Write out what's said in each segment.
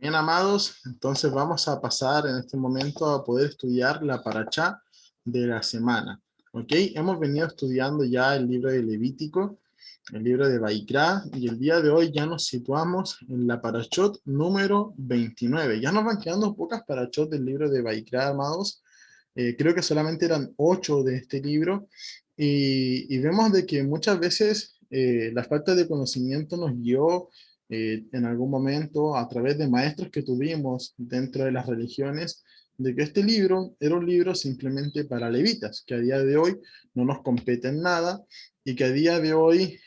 Bien, amados, entonces vamos a pasar en este momento a poder estudiar la parashá de la semana. ¿Ok? Hemos venido estudiando ya el libro de Levítico, el libro de Baikra, y el día de hoy ya nos situamos en la parashot número 29. Ya nos van quedando pocas parashot del libro de Baikra, amados. Creo que solamente eran 8 de este libro, y vemos de que muchas veces la falta de conocimiento nos guió en algún momento a través de maestros que tuvimos dentro de las religiones, de que este libro era un libro simplemente para levitas, que a día de hoy no nos compete en nada, y que a día de hoy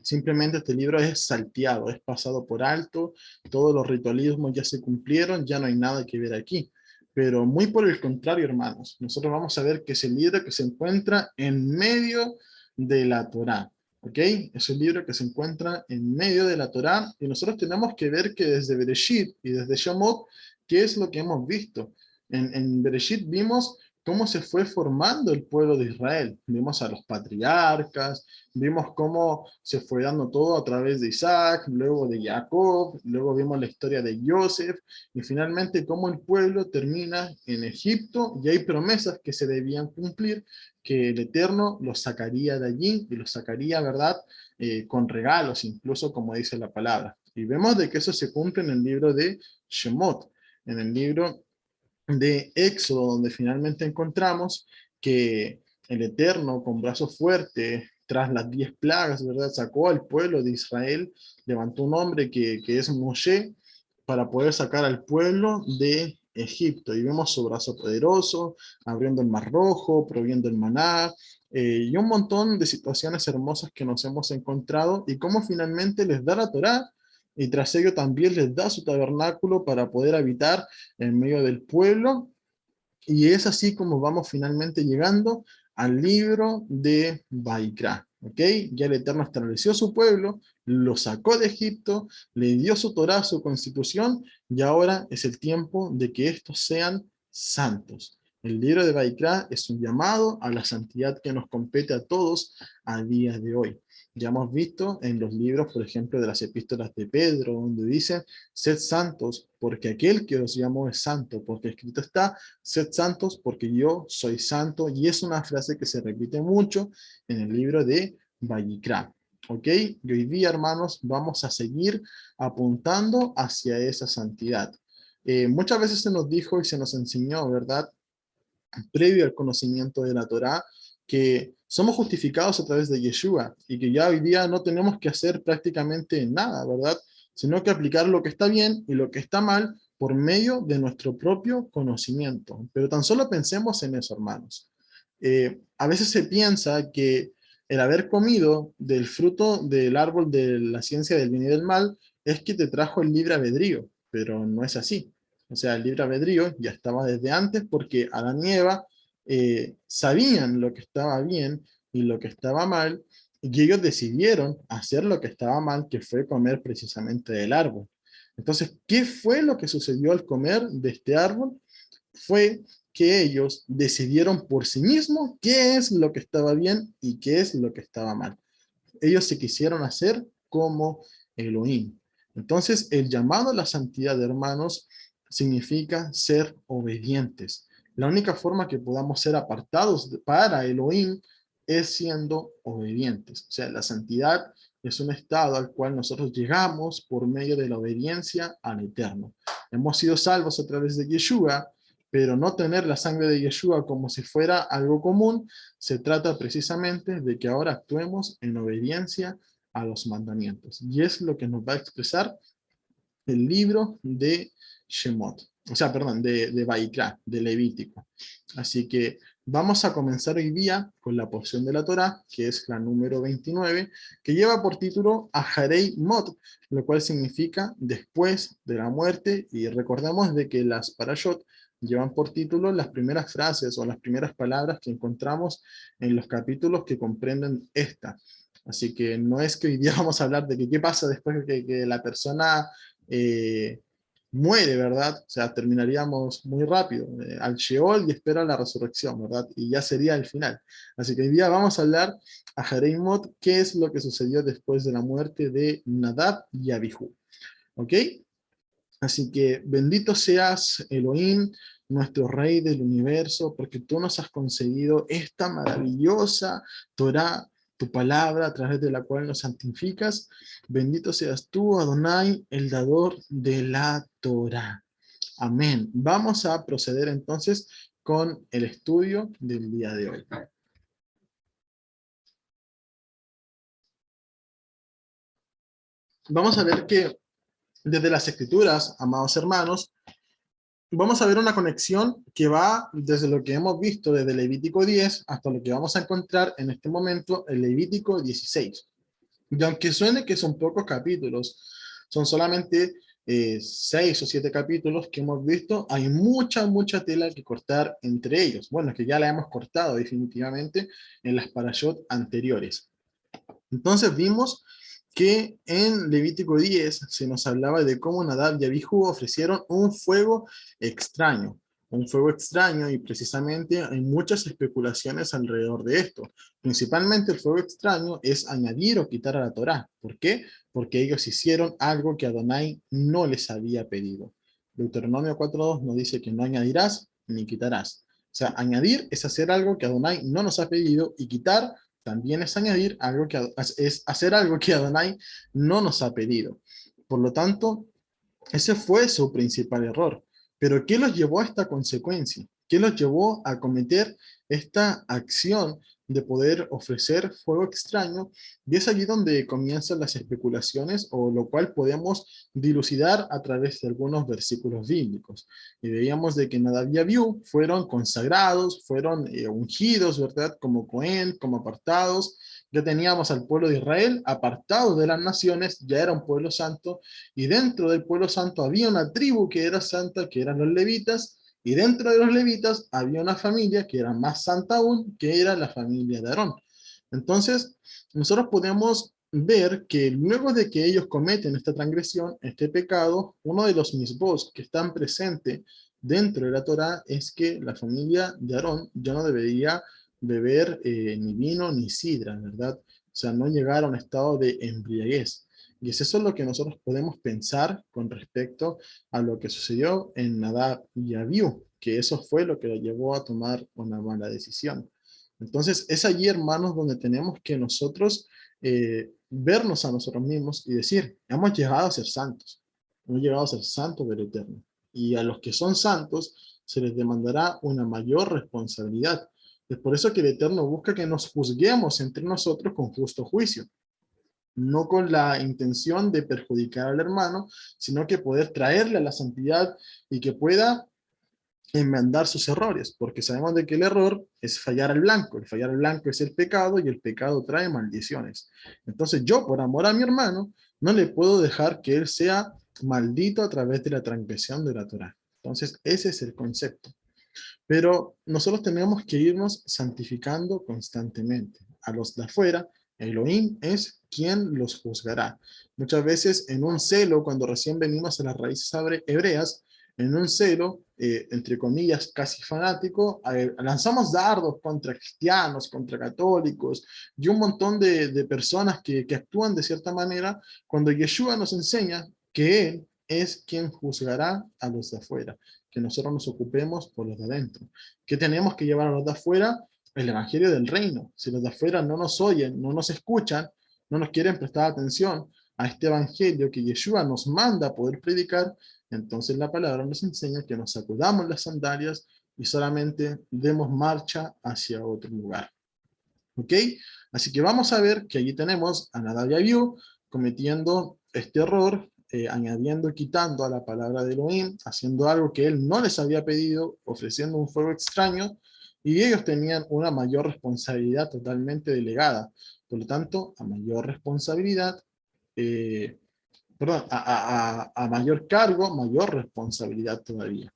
simplemente este libro es salteado, es pasado por alto, todos los ritualismos ya se cumplieron, ya no hay nada que ver aquí. Pero muy por el contrario, hermanos, nosotros vamos a ver que es el libro que se encuentra en medio de la Torá, ¿ok? Es un libro que se encuentra en medio de la Torá, y nosotros tenemos que ver que desde Bereshit y desde Shemot, ¿qué es lo que hemos visto? En Bereshit vimos cómo se fue formando el pueblo de Israel. Vimos a los patriarcas, vimos cómo se fue dando todo a través de Isaac, luego de Jacob, luego vimos la historia de Joseph, y finalmente cómo el pueblo termina en Egipto, y hay promesas que se debían cumplir, que el Eterno los sacaría de allí, y los sacaría, ¿verdad? Con regalos, incluso como dice la palabra. Y vemos de que eso se cumple en el libro de Shemot, en el libro de Éxodo, donde finalmente encontramos que el Eterno, con brazo fuerte, tras las 10 plagas, ¿verdad? Sacó al pueblo de Israel, levantó un hombre que es Moshe, para poder sacar al pueblo de Egipto. Y vemos su brazo poderoso, abriendo el mar rojo, proviendo el maná, y un montón de situaciones hermosas que nos hemos encontrado, y cómo finalmente les da la Torá, y tras ello también les da su tabernáculo para poder habitar en medio del pueblo, y es así como vamos finalmente llegando al libro de Baikra. ¿Ok? Ya el Eterno estableció su pueblo, lo sacó de Egipto, le dio su Torá, su constitución, y ahora es el tiempo de que estos sean santos. El libro de Baikra es un llamado a la santidad que nos compete a todos a día de hoy. Ya hemos visto en los libros, por ejemplo, de las epístolas de Pedro, donde dice, sed santos, porque aquel que os llamó es santo, porque escrito está, sed santos porque yo soy santo, y es una frase que se repite mucho en el libro de Vayikra. ¿Ok? Y hoy día, hermanos, vamos a seguir apuntando hacia esa santidad. Muchas veces se nos dijo y se nos enseñó, ¿verdad? Previo al conocimiento de la Torá, que somos justificados a través de Yeshua, y que ya hoy día no tenemos que hacer prácticamente nada, ¿verdad? Sino que aplicar lo que está bien y lo que está mal por medio de nuestro propio conocimiento. Pero tan solo pensemos en eso, hermanos. A veces se piensa que el haber comido del fruto del árbol de la ciencia del bien y del mal es que te trajo el libre albedrío, pero no es así. O sea, el libre albedrío ya estaba desde antes, porque Adán y Eva sabían lo que estaba bien y lo que estaba mal, y ellos decidieron hacer lo que estaba mal, que fue comer precisamente del árbol. Entonces, ¿qué fue lo que sucedió al comer de este árbol? Fue que ellos decidieron por sí mismos qué es lo que estaba bien y qué es lo que estaba mal. Ellos se quisieron hacer como Elohim. Entonces, el llamado a la santidad, hermanos, significa ser obedientes. La única forma que podamos ser apartados para Elohim es siendo obedientes. O sea, la santidad es un estado al cual nosotros llegamos por medio de la obediencia al Eterno. Hemos sido salvos a través de Yeshua, pero no tener la sangre de Yeshua como si fuera algo común. Se trata precisamente de que ahora actuemos en obediencia a los mandamientos. Y es lo que nos va a expresar el libro de Shemot. O sea, perdón, de Baikra, de Levítico. Así que vamos a comenzar hoy día con la porción de la Torá, que es la número 29, que lleva por título Aharei Mot, lo cual significa después de la muerte. Y recordemos de que las parashot llevan por título las primeras frases o las primeras palabras que encontramos en los capítulos que comprenden esta. Así que no es que hoy día vamos a hablar de que qué pasa después de que la persona eh, muere, ¿verdad? O sea, terminaríamos muy rápido, al Sheol, y espera la resurrección, ¿verdad? Y ya sería el final. Así que hoy día vamos a hablar a Jereimot, qué es lo que sucedió después de la muerte de Nadab y Abihu. ¿Ok? Así que bendito seas, Elohim, nuestro Rey del universo, porque tú nos has concedido esta maravillosa Torá, tu palabra, a través de la cual nos santificas. Bendito seas tú, Adonai, el dador de la Torá. Amén. Vamos a proceder entonces con el estudio del día de hoy. Vamos a ver que desde las Escrituras, amados hermanos, vamos a ver una conexión que va desde lo que hemos visto desde Levítico 10 hasta lo que vamos a encontrar en este momento en Levítico 16. Y aunque suene que son pocos capítulos, son solamente 6 o 7 capítulos que hemos visto, hay mucha tela que cortar entre ellos. Bueno, es que ya la hemos cortado definitivamente en las parashot anteriores. Entonces vimos que en Levítico 10 se nos hablaba de cómo Nadab y Abijú ofrecieron un fuego extraño, y precisamente hay muchas especulaciones alrededor de esto. Principalmente el fuego extraño es añadir o quitar a la Torá. ¿Por qué? Porque ellos hicieron algo que Adonai no les había pedido. Deuteronomio 4.2 nos dice que no añadirás ni quitarás. O sea, añadir es hacer algo que Adonai no nos ha pedido, y quitar también es añadir algo es hacer algo que Adonai no nos ha pedido. Por lo tanto, ese fue su principal error. Pero ¿qué los llevó a esta consecuencia? ¿Qué los llevó a cometer esta acción de poder ofrecer fuego extraño? Y es allí donde comienzan las especulaciones, o lo cual podemos dilucidar a través de algunos versículos bíblicos. Y veíamos de que Nadab y Abiú fueron consagrados, fueron ungidos, ¿verdad? Como Cohen, como apartados. Ya teníamos al pueblo de Israel apartado de las naciones, ya era un pueblo santo, y dentro del pueblo santo había una tribu que era santa, que eran los levitas, y dentro de los levitas había una familia que era más santa aún, que era la familia de Aarón. Entonces, nosotros podemos ver que luego de que ellos cometen esta transgresión, este pecado, uno de los misbos que están presentes dentro de la Torá es que la familia de Aarón ya no debería beber ni vino ni sidra, ¿verdad? O sea, no llegar a un estado de embriaguez. Y es eso lo que nosotros podemos pensar con respecto a lo que sucedió en Nadab y Abiú, que eso fue lo que lo llevó a tomar una mala decisión. Entonces, es allí, hermanos, donde tenemos que nosotros vernos a nosotros mismos y decir, hemos llegado a ser santos, hemos llegado a ser santos del Eterno. Y a los que son santos se les demandará una mayor responsabilidad. Es por eso que el Eterno busca que nos juzguemos entre nosotros con justo juicio, no con la intención de perjudicar al hermano, sino que poder traerle a la santidad y que pueda enmendar sus errores, porque sabemos de que el error es fallar al blanco, el fallar al blanco es el pecado, y el pecado trae maldiciones. Entonces yo, por amor a mi hermano, no le puedo dejar que él sea maldito a través de la transgresión de la Torá. Entonces ese es el concepto. Pero nosotros tenemos que irnos santificando constantemente. A los de afuera, Elohim es quien los juzgará. Muchas veces en un celo, cuando recién venimos a las raíces hebreas, en un celo, entre comillas, casi fanático, lanzamos dardos contra cristianos, contra católicos, y un montón de personas que actúan de cierta manera, cuando Yeshua nos enseña que Él es quien juzgará a los de afuera, que nosotros nos ocupemos por los de adentro. ¿Qué tenemos que llevar a los de afuera? El evangelio del reino. Si los de afuera no nos oyen, no nos escuchan, no nos quieren prestar atención a este evangelio que Yeshua nos manda a poder predicar, entonces la palabra nos enseña que nos sacudamos las sandalias y solamente demos marcha hacia otro lugar. ¿Ok? Así que vamos a ver que allí tenemos a Nadab y Abiú cometiendo este error, añadiendo y quitando a la palabra de Elohim, haciendo algo que él no les había pedido, ofreciendo un fuego extraño, y ellos tenían una mayor responsabilidad totalmente delegada. Por lo tanto, a mayor responsabilidad, eh, perdón, a mayor cargo, mayor responsabilidad todavía.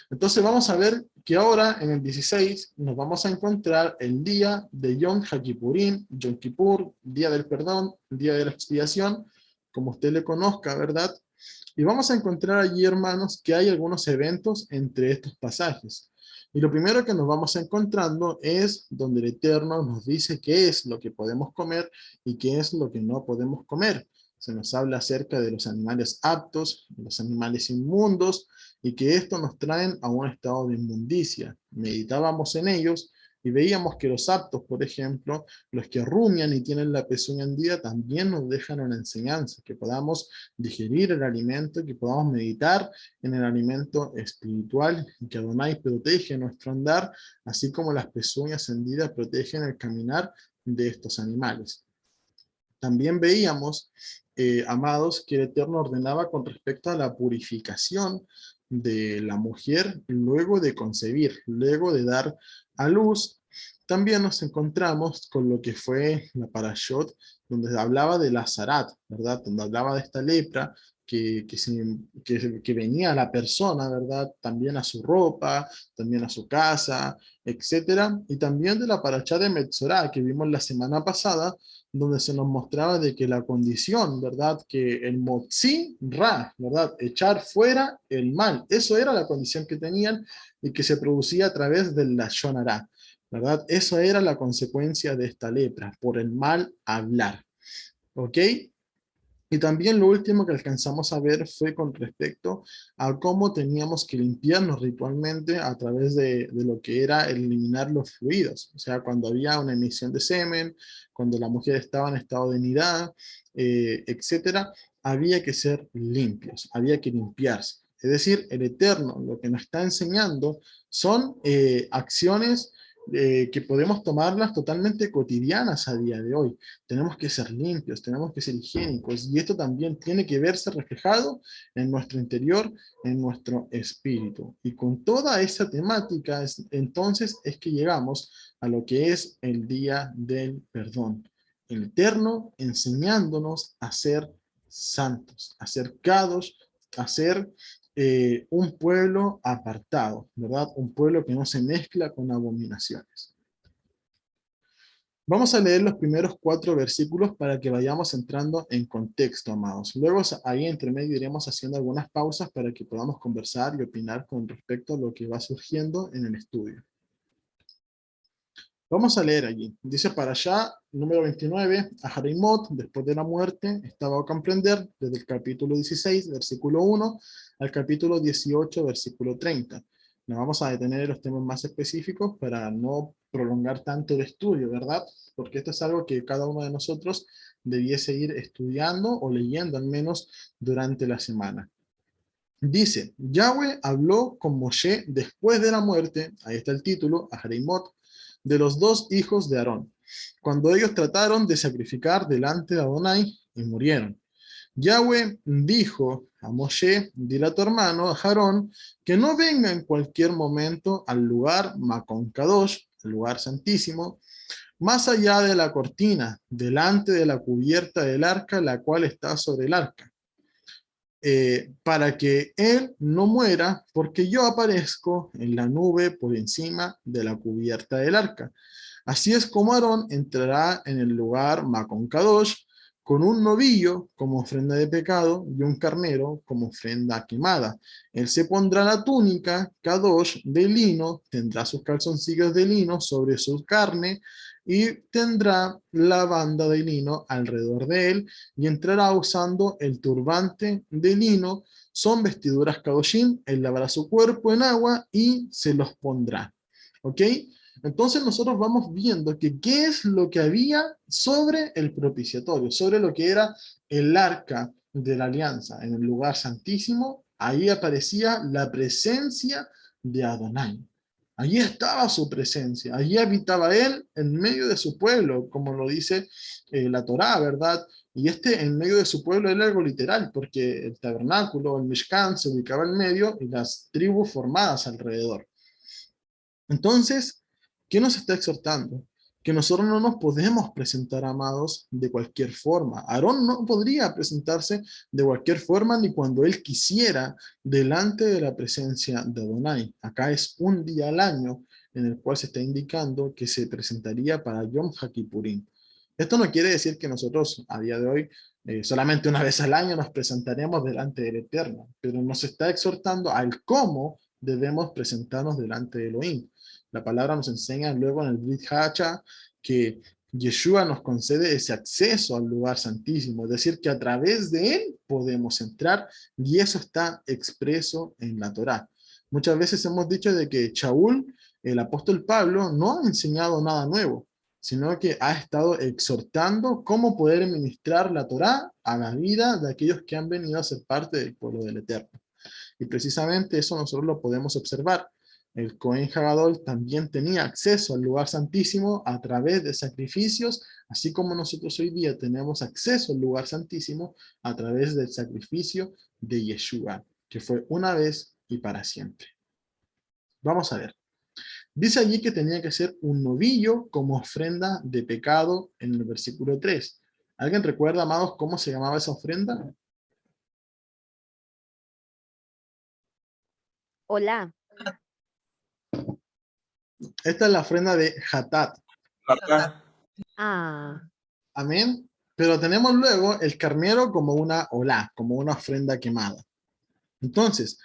Entonces vamos a ver que ahora en el 16 nos vamos a encontrar el día de Yom HaKippurim, Yom Kippur, día del perdón, día de la expiación, como usted le conozca, ¿verdad? Y vamos a encontrar allí, hermanos, que hay algunos eventos entre estos pasajes. Y lo primero que nos vamos encontrando es donde el Eterno nos dice qué es lo que podemos comer y qué es lo que no podemos comer. se nos habla acerca de los animales aptos, los animales inmundos, y que esto nos traen a un estado de inmundicia. Meditábamos en ellos y veíamos que los aptos, por ejemplo, los que rumian y tienen la pezuña hendida, también nos dejan una enseñanza, que podamos digerir el alimento, que podamos meditar en el alimento espiritual, y que Adonai protege nuestro andar, así como las pezuñas hendidas protegen el caminar de estos animales. También veíamos, amados, que el Eterno ordenaba con respecto a la purificación de la mujer luego de concebir, luego de dar a luz. También nos encontramos con lo que fue la Parashot, donde hablaba de la Zarat, ¿verdad? Donde hablaba de esta lepra que venía a la persona, ¿verdad? También a su ropa, también a su casa, etcétera. Y también de la Parashá de Metzorá, que vimos la semana pasada, donde se nos mostraba de que la condición, ¿verdad? Que el motzi ra, ¿verdad? Echar fuera el mal. Eso era la condición que tenían y que se producía a través del lashon hara, ¿verdad? Eso era la consecuencia de esta lepra, por el mal hablar. ¿Ok? Y también lo último que alcanzamos a ver fue con respecto a cómo teníamos que limpiarnos ritualmente a través de lo que era el eliminar los fluidos. O sea, cuando había una emisión de semen, cuando la mujer estaba en estado de nidad, etcétera, había que ser limpios, había que limpiarse. Es decir, el Eterno lo que nos está enseñando son acciones que podemos tomarlas totalmente cotidianas a día de hoy. Tenemos que ser limpios, tenemos que ser higiénicos, y esto también tiene que verse reflejado en nuestro interior, en nuestro espíritu. Y con toda esa temática, entonces es que llegamos a lo que es el día del perdón. El Eterno enseñándonos a ser santos, a ser kadosh, a ser un pueblo apartado, ¿verdad? Un pueblo que no se mezcla con abominaciones. Vamos a leer los primeros 4 versículos para que vayamos entrando en contexto, amados. Luego ahí entre medio iremos haciendo algunas pausas para que podamos conversar y opinar con respecto a lo que va surgiendo en el estudio. Vamos a leer allí. Dice para allá, número 29, a Harimot, después de la muerte, estaba a comprender desde el capítulo 16, versículo 1, al capítulo 18, versículo 30. Nos vamos a detener en los temas más específicos para no prolongar tanto el estudio, ¿verdad? Porque esto es algo que cada uno de nosotros debiese ir estudiando o leyendo al menos durante la semana. Dice, Yahweh habló con Moshe después de la muerte, ahí está el título, a Harimot, de los 2 hijos de Aarón, cuando ellos trataron de sacrificar delante de Adonai y murieron. Yahweh dijo a Moshe, dile a tu hermano, a Aarón, que no venga en cualquier momento al lugar Makon Kadosh, el lugar santísimo, más allá de la cortina, delante de la cubierta del arca, la cual está sobre el arca. Para que él no muera, porque yo aparezco en la nube por encima de la cubierta del arca. Así es como Aarón entrará en el lugar Makon Kadosh con un novillo como ofrenda de pecado y un carnero como ofrenda quemada. Él se pondrá la túnica Kadosh de lino, tendrá sus calzoncillos de lino sobre su carne y tendrá la banda de lino alrededor de él y entrará usando el turbante de lino. Son vestiduras Kadoshim, él lavará su cuerpo en agua y se los pondrá. ¿Ok? Entonces nosotros vamos viendo que qué es lo que había sobre el propiciatorio, sobre lo que era el arca de la alianza, en el lugar santísimo. Ahí aparecía la presencia de Adonai. Allí estaba su presencia, allí habitaba él en medio de su pueblo, como lo dice la Torá, ¿verdad? Y en medio de su pueblo era algo literal, porque el tabernáculo, el Mishkan, se ubicaba en medio y las tribus formadas alrededor. Entonces, ¿qué nos está exhortando? Que nosotros no nos podemos presentar, amados, de cualquier forma. Aarón no podría presentarse de cualquier forma ni cuando él quisiera delante de la presencia de Adonai. Acá es un día al año en el cual se está indicando que se presentaría para Yom HaKippurim. Esto no quiere decir que nosotros a día de hoy solamente una vez al año nos presentaremos delante del Eterno, pero nos está exhortando al cómo debemos presentarnos delante de Elohim. La palabra nos enseña luego en el Brit Hacha que Yeshua nos concede ese acceso al lugar santísimo, es decir, que a través de él podemos entrar, y eso está expreso en la Torá. Muchas veces hemos dicho de que Shaul, el apóstol Pablo, no ha enseñado nada nuevo, sino que ha estado exhortando cómo poder ministrar la Torá a la vida de aquellos que han venido a ser parte del pueblo del Eterno. Y precisamente eso nosotros lo podemos observar. El Cohen Hagadol también tenía acceso al lugar santísimo a través de sacrificios, así como nosotros hoy día tenemos acceso al lugar santísimo a través del sacrificio de Yeshua, que fue una vez y para siempre. Vamos a ver. Dice allí que tenía que ser un novillo como ofrenda de pecado en el versículo 3. ¿Alguien recuerda, amados, cómo se llamaba esa ofrenda? Hola. Esta es la ofrenda de Hatat. Ah, Amén. Pero tenemos luego el carnero como una olá, como una ofrenda quemada. Entonces,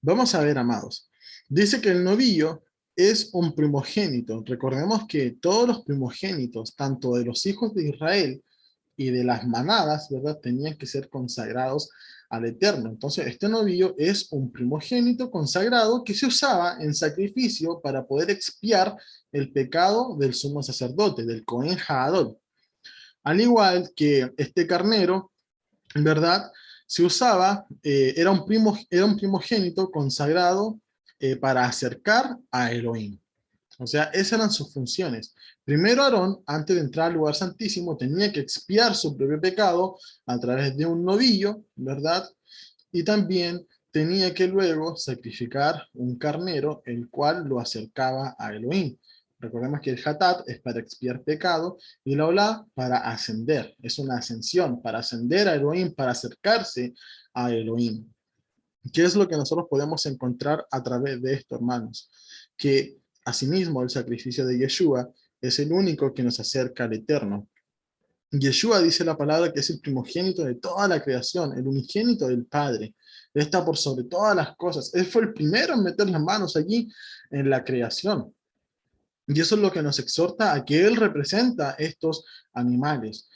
vamos a ver, amados. Dice que el novillo es un primogénito. Recordemos que todos los primogénitos, tanto de los hijos de Israel y de las manadas, ¿verdad? Tenían que ser consagrados al Eterno. Entonces, este novillo es un primogénito consagrado que se usaba en sacrificio para poder expiar el pecado del sumo sacerdote, del Cohen Haadol. Al igual que este carnero, en verdad, se usaba, era un primogénito consagrado para acercar a Elohim. O sea, esas eran sus funciones. Primero Aarón, antes de entrar al lugar santísimo, tenía que expiar su propio pecado a través de un novillo, ¿verdad? Y también tenía que luego sacrificar un carnero, el cual lo acercaba a Elohim. Recordemos que el Hatat es para expiar pecado y la Olá para ascender. Es una ascensión, para ascender a Elohim, para acercarse a Elohim. ¿Qué es lo que nosotros podemos encontrar a través de esto, hermanos? Que asimismo el sacrificio de Yeshua es el único que nos acerca al Eterno. Yeshua dice la palabra que es el primogénito de toda la creación, el unigénito del Padre. Él está por sobre todas las cosas. Él fue el primero en meter las manos allí en la creación. Y eso es lo que nos exhorta a que Él representa estos animales.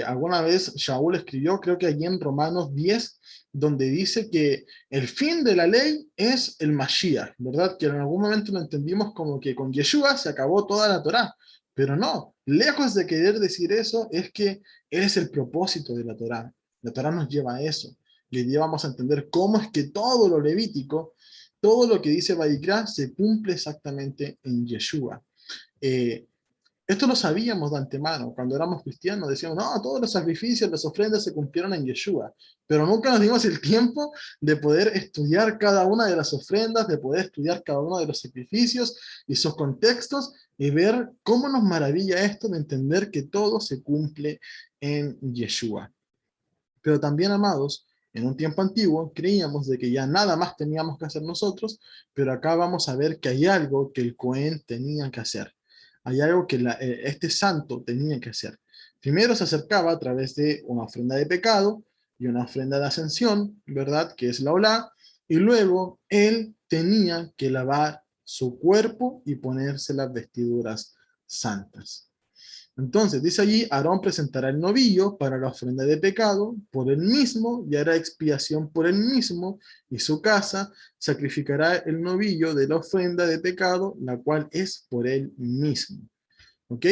Alguna vez Shaul escribió, creo que allí en Romanos 10, donde dice que el fin de la ley es el Mashiach, ¿verdad? Que en algún momento lo entendimos como que con Yeshua se acabó toda la Torá, pero no, lejos de querer decir eso, es que Él es el propósito de la Torá. La Torá nos lleva a eso. Y hoy día vamos a entender cómo es que todo lo levítico, todo lo que dice Vayikra, se cumple exactamente en Yeshua. Eh, Esto lo sabíamos de antemano, cuando éramos cristianos decíamos, no, todos los sacrificios, las ofrendas se cumplieron en Yeshua, pero nunca nos dimos el tiempo de poder estudiar cada una de las ofrendas, de poder estudiar cada uno de los sacrificios y sus contextos y ver cómo nos maravilla esto de entender que todo se cumple en Yeshua. Pero también, amados, en un tiempo antiguo creíamos de que ya nada más teníamos que hacer nosotros, pero acá vamos a ver que hay algo que el Cohen tenía que hacer. Hay algo que este santo tenía que hacer. Primero se acercaba a través de una ofrenda de pecado y una ofrenda de ascensión, ¿verdad? Que es la olá. Y luego él tenía que lavar su cuerpo y ponerse las vestiduras santas. Entonces, dice allí, Aarón presentará el novillo para la ofrenda de pecado por él mismo y hará expiación por él mismo y su casa sacrificará el novillo de la ofrenda de pecado, la cual es por él mismo. ¿Ok?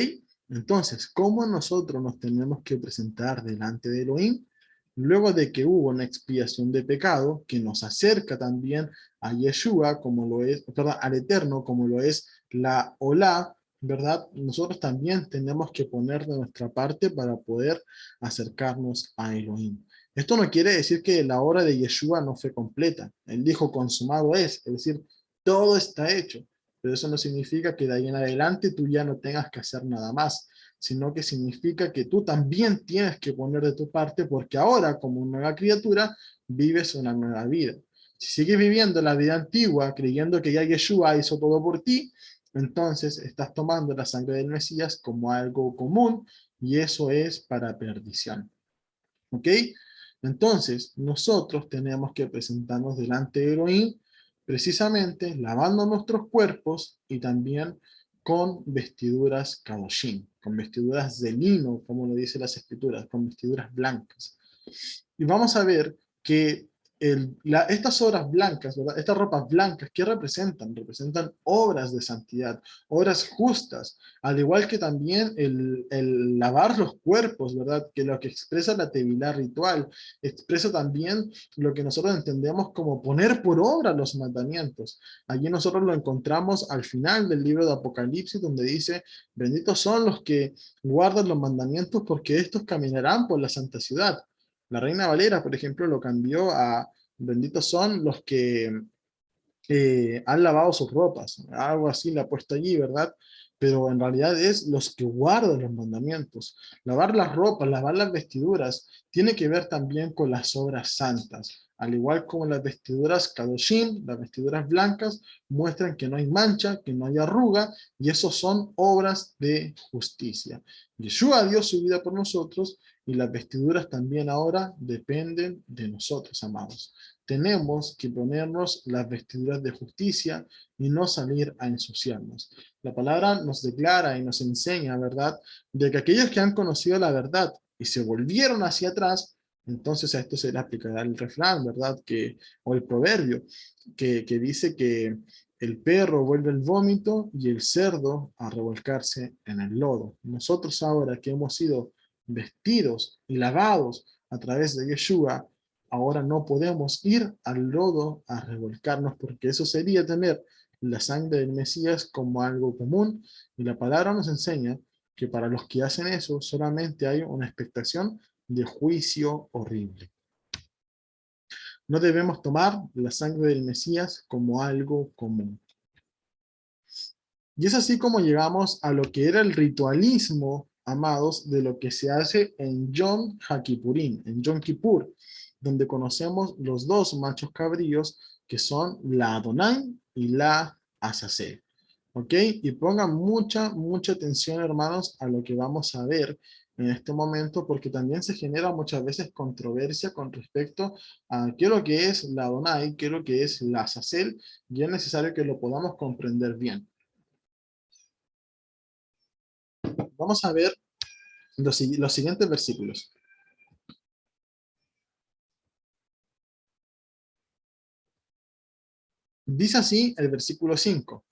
Entonces, ¿cómo nosotros nos tenemos que presentar delante de Elohim? Luego de que hubo una expiación de pecado que nos acerca también a Yeshua, como lo es, perdón, al Eterno, como lo es la Olá, ¿verdad? Nosotros también tenemos que poner de nuestra parte para poder acercarnos a Elohim. Esto no quiere decir que la obra de Yeshua no fue completa. Él dijo, consumado es decir, todo está hecho. Pero eso no significa que de ahí en adelante tú ya no tengas que hacer nada más, sino que significa que tú también tienes que poner de tu parte porque ahora, como una nueva criatura, vives una nueva vida. Si sigues viviendo la vida antigua, creyendo que ya Yeshua hizo todo por ti, entonces estás tomando la sangre del Mesías como algo común y eso es para perdición. ¿Ok? Entonces, nosotros tenemos que presentarnos delante de Elohim precisamente lavando nuestros cuerpos y también con vestiduras kadoshim, con vestiduras de lino, como lo dice las escrituras, con vestiduras blancas. Y vamos a ver que estas obras blancas, ¿verdad? Estas ropas blancas, ¿qué representan? Representan obras de santidad, obras justas, al igual que también el lavar los cuerpos, ¿verdad? Que lo que expresa la tevilá ritual, expresa también lo que nosotros entendemos como poner por obra los mandamientos. Allí nosotros lo encontramos al final del libro de Apocalipsis, donde dice, benditos son los que guardan los mandamientos porque estos caminarán por la santa ciudad. La Reina Valera, por ejemplo, lo cambió a benditos son los que han lavado sus ropas. Algo así le ha puesto allí, ¿verdad? Pero en realidad es los que guardan los mandamientos. Lavar las ropas, lavar las vestiduras, tiene que ver también con las obras santas. Al igual como las vestiduras kadoshim, las vestiduras blancas, muestran que no hay mancha, que no hay arruga, y eso son obras de justicia. Yeshua dio su vida por nosotros, y las vestiduras también ahora dependen de nosotros, amados. Tenemos que ponernos las vestiduras de justicia y no salir a ensuciarnos. La palabra nos declara y nos enseña, ¿verdad?, de que aquellos que han conocido la verdad y se volvieron hacia atrás, entonces a esto se le aplicará el refrán, ¿verdad?, o el proverbio, que dice que el perro vuelve el vómito y el cerdo a revolcarse en el lodo. Nosotros ahora que hemos sido vestidos y lavados a través de Yeshua, ahora no podemos ir al lodo a revolcarnos, porque eso sería tener la sangre del Mesías como algo común, y la palabra nos enseña que para los que hacen eso solamente hay una expectación de juicio horrible. No debemos tomar la sangre del Mesías como algo común. Y es así como llegamos a lo que era el ritualismo, amados, de lo que se hace en Yom HaKippurim, en Yom Kippur, donde conocemos los dos machos cabríos que son la Adonai y la Azazel. ¿Ok? Y pongan mucha atención, hermanos, a lo que vamos a ver en este momento, porque también se genera muchas veces controversia con respecto a qué es lo que es la Adonai, qué es lo que es la Azazel, y es necesario que lo podamos comprender bien. Vamos a ver los siguientes versículos. Dice así el versículo 5.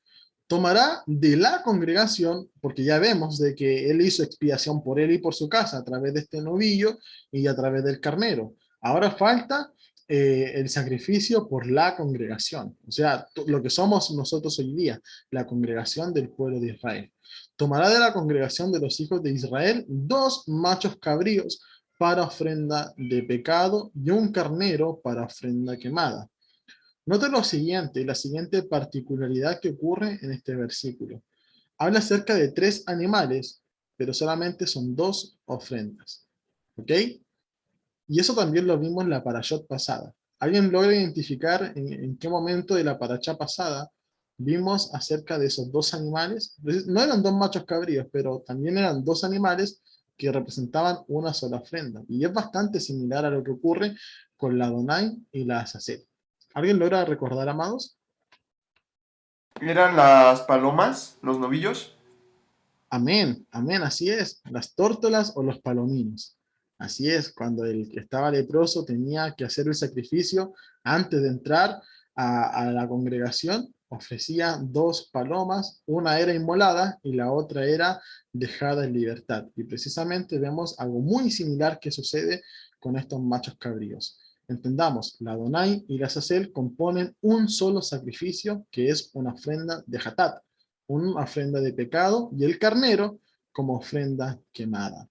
Tomará de la congregación, porque ya vemos de que él hizo expiación por él y por su casa a través de este novillo y a través del carnero. Ahora falta el sacrificio por la congregación, o sea, lo que somos nosotros hoy día, la congregación del pueblo de Israel. Tomará de la congregación de los hijos de Israel 2 machos cabríos para ofrenda de pecado y un carnero para ofrenda quemada. Nota lo siguiente, la siguiente particularidad que ocurre en este versículo. Habla acerca de 3 animales, pero solamente son 2 ofrendas. ¿Ok? Y eso también lo vimos en la parashot pasada. ¿Alguien logra identificar en qué momento de la parashá pasada vimos acerca de esos 2 animales? No eran 2 machos cabríos, pero también eran 2 animales que representaban una sola ofrenda. Y es bastante similar a lo que ocurre con la Adonai y la Azazel. ¿Alguien logra recordar, amados? ¿Eran las palomas, los novillos? Amén, amén, así es. Las tórtolas o los palominos. Así es, cuando el que estaba leproso tenía que hacer el sacrificio antes de entrar a la congregación, ofrecía 2 palomas, una era inmolada y la otra era dejada en libertad. Y precisamente vemos algo muy similar que sucede con estos machos cabríos. Entendamos, la Adonai y la Azazel componen un solo sacrificio que es una ofrenda de Hatat, una ofrenda de pecado, y el carnero como ofrenda quemada.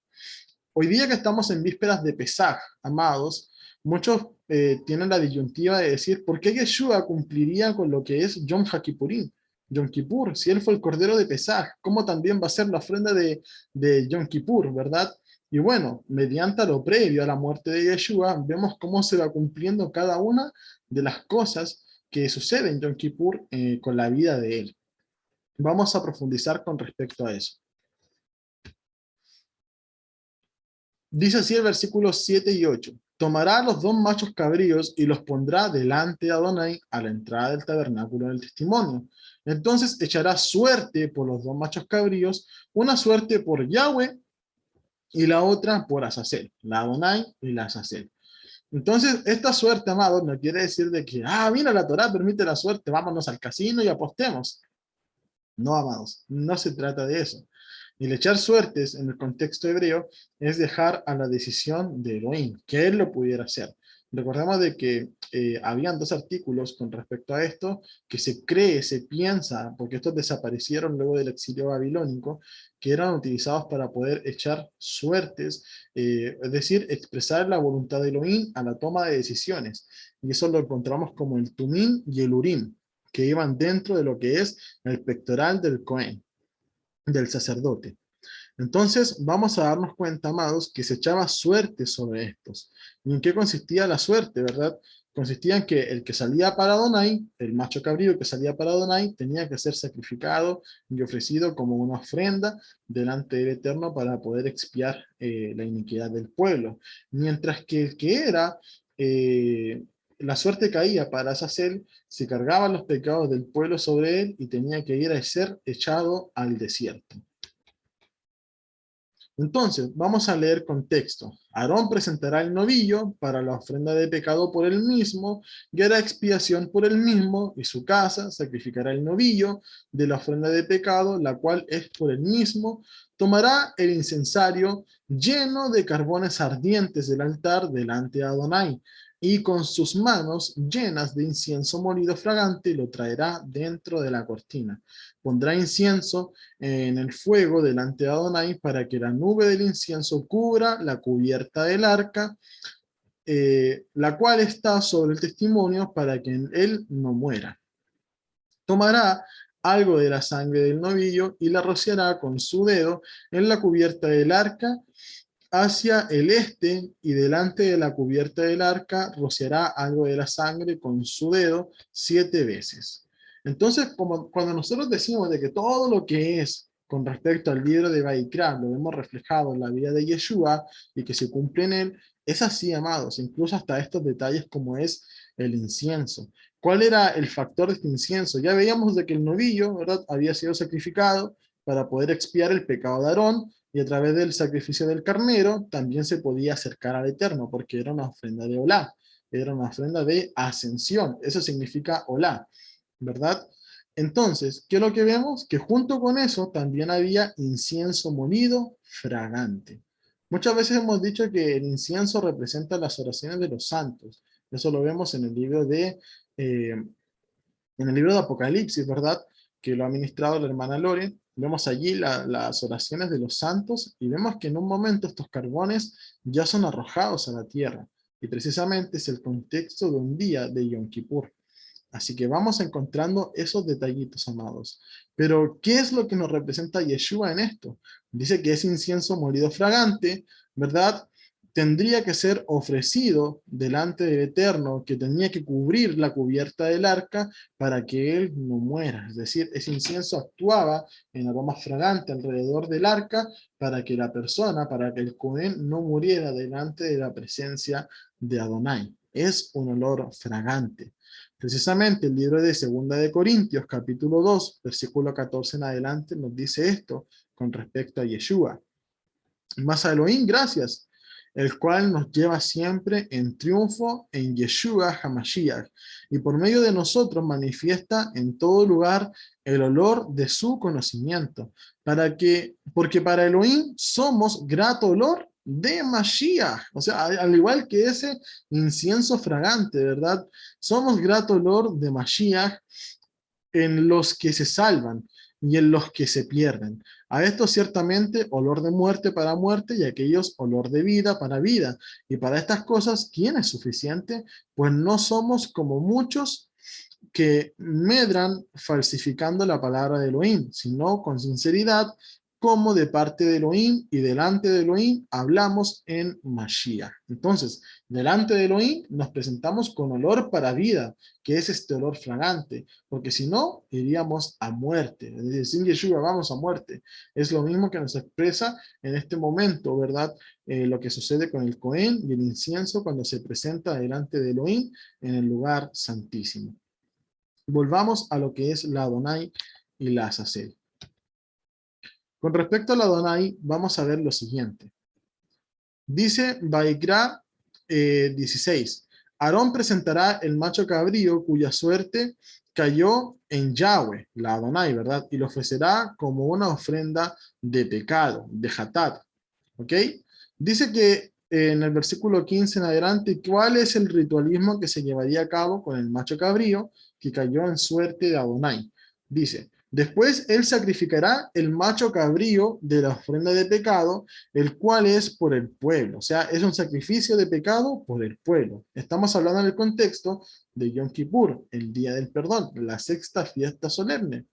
Hoy día que estamos en vísperas de Pesaj, amados, muchos tienen la disyuntiva de decir, ¿por qué Yeshua cumpliría con lo que es Yom HaKippurim? Yom Kippur, si él fue el cordero de Pesaj, ¿cómo también va a ser la ofrenda de Yom Kippur, verdad? Y bueno, mediante lo previo a la muerte de Yeshua, vemos cómo se va cumpliendo cada una de las cosas que suceden en Yom Kippur con la vida de él. Vamos a profundizar con respecto a eso. Dice así el versículo 7 y 8. tomará los 2 machos cabríos y los pondrá delante de Adonai a la entrada del tabernáculo del testimonio. Entonces echará suerte por los 2 machos cabríos, una suerte por Yahweh y la otra por Azazel, la Adonai y la Azazel. Entonces, esta suerte, amados, no quiere decir de que, mira, la Torá permite la suerte, vámonos al casino y apostemos. No, amados, no se trata de eso. El echar suertes en el contexto hebreo es dejar a la decisión de Elohim, que él lo pudiera hacer. Recordemos de que habían 2 artículos con respecto a esto, que se cree, se piensa, porque estos desaparecieron luego del exilio babilónico, que eran utilizados para poder echar suertes, es decir, expresar la voluntad de Elohim a la toma de decisiones. Y eso lo encontramos como el Tumim y el Urim, que iban dentro de lo que es el pectoral del Cohen, del sacerdote. Entonces vamos a darnos cuenta, amados, que se echaba suerte sobre estos. ¿Y en qué consistía la suerte, verdad? Consistía en que el que salía para Adonai, el macho cabrío que salía para Adonai, tenía que ser sacrificado y ofrecido como una ofrenda delante del Eterno para poder expiar la iniquidad del pueblo. Mientras que el que era, la suerte caía para Azazel, se cargaban los pecados del pueblo sobre él y tenía que ir a ser echado al desierto. Entonces, vamos a leer contexto. Aarón presentará el novillo para la ofrenda de pecado por él mismo, y hará expiación por él mismo, y su casa sacrificará el novillo de la ofrenda de pecado, la cual es por él mismo. Tomará el incensario lleno de carbones ardientes del altar delante de Adonai, y con sus manos llenas de incienso molido fragante lo traerá dentro de la cortina. Pondrá incienso en el fuego delante de Adonai para que la nube del incienso cubra la cubierta del arca, la cual está sobre el testimonio para que él no muera. Tomará algo de la sangre del novillo y la rociará con su dedo en la cubierta del arca hacia el este, y delante de la cubierta del arca rociará algo de la sangre con su dedo 7 veces. Entonces, como cuando nosotros decimos de que todo lo que es con respecto al libro de Baikra lo vemos reflejado en la vida de Yeshua y que se cumple en él, es así, amados, incluso hasta estos detalles como es el incienso. ¿Cuál era el factor de este incienso? Ya veíamos de que el novillo, ¿verdad?, había sido sacrificado para poder expiar el pecado de Aarón, y a través del sacrificio del carnero también se podía acercar al Eterno, porque era una ofrenda de Olá, era una ofrenda de ascensión, eso significa Olá, ¿verdad? Entonces, ¿qué es lo que vemos? Que junto con eso también había incienso molido fragante. Muchas veces hemos dicho que el incienso representa las oraciones de los santos. Eso lo vemos en el libro de Apocalipsis, ¿verdad? Que lo ha ministrado la hermana Lore. Vemos allí las oraciones de los santos y vemos que en un momento estos carbones ya son arrojados a la tierra. Y precisamente es el contexto de un día de Yom Kippur. Así que vamos encontrando esos detallitos, amados. Pero, ¿qué es lo que nos representa Yeshua en esto? Dice que ese incienso molido fragante, ¿verdad?, tendría que ser ofrecido delante del Eterno, que tenía que cubrir la cubierta del arca para que él no muera. Es decir, ese incienso actuaba en aroma fragante alrededor del arca para que la persona, para que el Cohen no muriera delante de la presencia de Adonai. Es un olor fragante. Precisamente el libro de Segunda de Corintios, capítulo 2, versículo 14 en adelante, nos dice esto con respecto a Yeshua. Más a Elohim, gracias, el cual nos lleva siempre en triunfo en Yeshua HaMashiach, y por medio de nosotros manifiesta en todo lugar el olor de su conocimiento, porque para Elohim somos grato olor de Mashiach, o sea, al igual que ese incienso fragante, ¿verdad? Somos grato olor de Mashiach en los que se salvan y en los que se pierden. A estos ciertamente olor de muerte para muerte, y a aquellos olor de vida para vida. Y para estas cosas, ¿quién es suficiente? Pues no somos como muchos que medran falsificando la palabra de Elohim, sino con sinceridad como de parte de Elohim, y delante de Elohim hablamos en Mashiach. Entonces, delante de Elohim nos presentamos con olor para vida, que es este olor fragante, porque si no, iríamos a muerte. Es decir, sin Yeshua vamos a muerte. Es lo mismo que nos expresa en este momento, ¿verdad? Lo que sucede con el Cohen y el incienso cuando se presenta delante de Elohim en el lugar santísimo. Volvamos a lo que es la Adonai y la Azazel. Con respecto a la Adonai, vamos a ver lo siguiente. Dice Vaikra 16. Aarón presentará el macho cabrío cuya suerte cayó en Yahweh, la Adonai, ¿verdad? Y lo ofrecerá como una ofrenda de pecado, de hatat. ¿Ok? Dice que en el versículo 15 en adelante, ¿cuál es el ritualismo que se llevaría a cabo con el macho cabrío que cayó en suerte de Adonai? Dice, después él sacrificará el macho cabrío de la ofrenda de pecado, el cual es por el pueblo. O sea, es un sacrificio de pecado por el pueblo. Estamos hablando en el contexto de Yom Kippur, el día del perdón, la sexta fiesta solemne.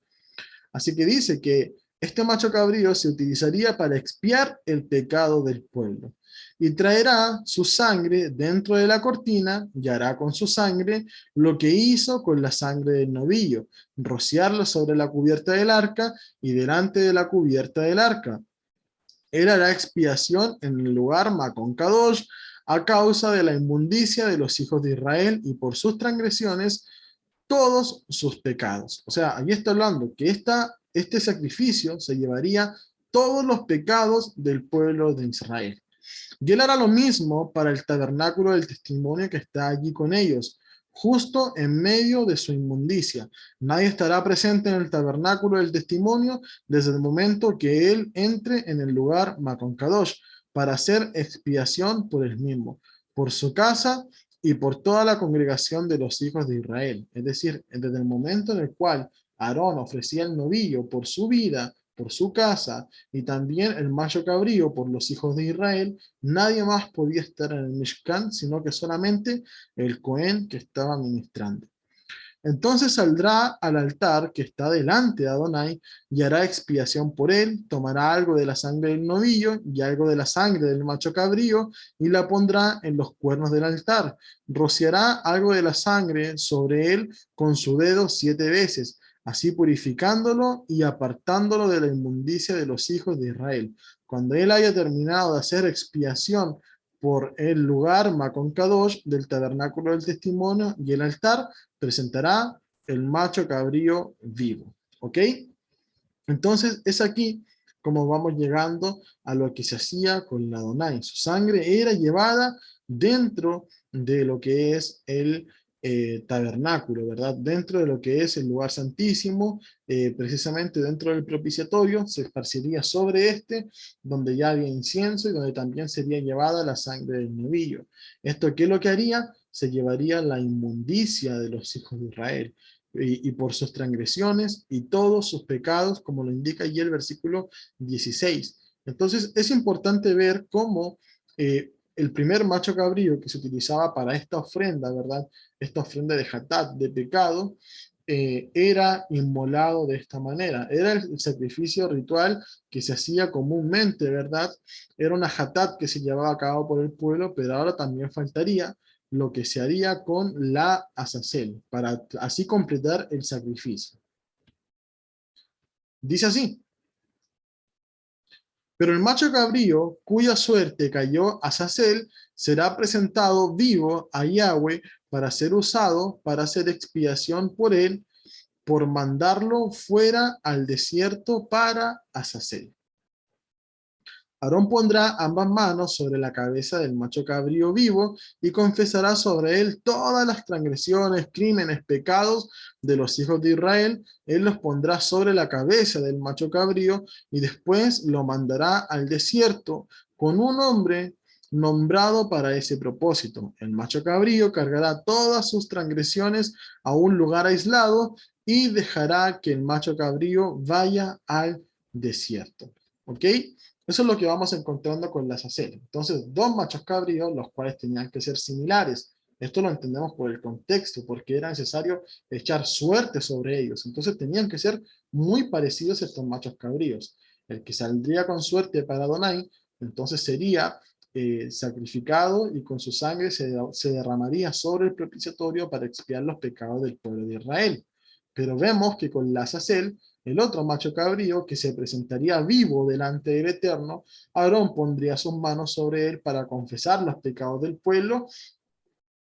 Así que dice que este macho cabrío se utilizaría para expiar el pecado del pueblo. Y traerá su sangre dentro de la cortina y hará con su sangre lo que hizo con la sangre del novillo, rociarlo sobre la cubierta del arca y delante de la cubierta del arca. Él hará expiación en el lugar Macón Kadosh a causa de la inmundicia de los hijos de Israel y por sus transgresiones todos sus pecados. O sea, aquí está hablando que este sacrificio se llevaría todos los pecados del pueblo de Israel. Y él hará lo mismo para el tabernáculo del testimonio que está allí con ellos, justo en medio de su inmundicia. Nadie estará presente en el tabernáculo del testimonio desde el momento que él entre en el lugar Makon Kadosh para hacer expiación por él mismo, por su casa y por toda la congregación de los hijos de Israel. Es decir, desde el momento en el cual Aarón ofrecía el novillo por su vida, por su casa, y también el macho cabrío por los hijos de Israel, nadie más podía estar en el Mishkan, sino que solamente el Cohen que estaba ministrando. Entonces saldrá al altar que está delante de Adonai y hará expiación por él, tomará algo de la sangre del novillo y algo de la sangre del macho cabrío y la pondrá en los cuernos del altar. Rociará algo de la sangre sobre él con su dedo 7 veces, así purificándolo y apartándolo de la inmundicia de los hijos de Israel. Cuando él haya terminado de hacer expiación por el lugar Makon Kadosh del tabernáculo del testimonio y el altar, presentará el macho cabrío vivo. ¿Ok? Entonces es aquí como vamos llegando a lo que se hacía con la Adonai. Su sangre era llevada dentro de lo que es el tabernáculo, ¿verdad? Dentro de lo que es el lugar santísimo, precisamente dentro del propiciatorio, se esparciría sobre este, donde ya había incienso y donde también sería llevada la sangre del novillo. ¿Esto qué es lo que haría? Se llevaría la inmundicia de los hijos de Israel y por sus transgresiones y todos sus pecados, como lo indica allí el versículo 16. Entonces es importante ver cómo el primer macho cabrío que se utilizaba para esta ofrenda, ¿verdad? Esta ofrenda de hatat, de pecado, era inmolado de esta manera. Era el sacrificio ritual que se hacía comúnmente, ¿verdad? Era una hatat que se llevaba a cabo por el pueblo, pero ahora también faltaría lo que se haría con la Azazel, para así completar el sacrificio. Dice así: pero el macho cabrío, cuya suerte cayó a Azazel, será presentado vivo a Yahweh para ser usado para hacer expiación por él, por mandarlo fuera al desierto para Azazel. Aarón pondrá ambas manos sobre la cabeza del macho cabrío vivo y confesará sobre él todas las transgresiones, crímenes, pecados de los hijos de Israel. Él los pondrá sobre la cabeza del macho cabrío y después lo mandará al desierto con un hombre nombrado para ese propósito. El macho cabrío cargará todas sus transgresiones a un lugar aislado y dejará que el macho cabrío vaya al desierto. ¿Ok? Eso es lo que vamos encontrando con las aceras. Entonces, dos machos cabríos, los cuales tenían que ser similares. Esto lo entendemos por el contexto, porque era necesario echar suerte sobre ellos. Entonces, tenían que ser muy parecidos estos machos cabríos. El que saldría con suerte para Adonai, entonces sería sacrificado y con su sangre se derramaría sobre el propiciatorio para expiar los pecados del pueblo de Israel. Pero vemos que con la Azazel, el otro macho cabrío que se presentaría vivo delante del Eterno, Aarón pondría sus manos sobre él para confesar los pecados del pueblo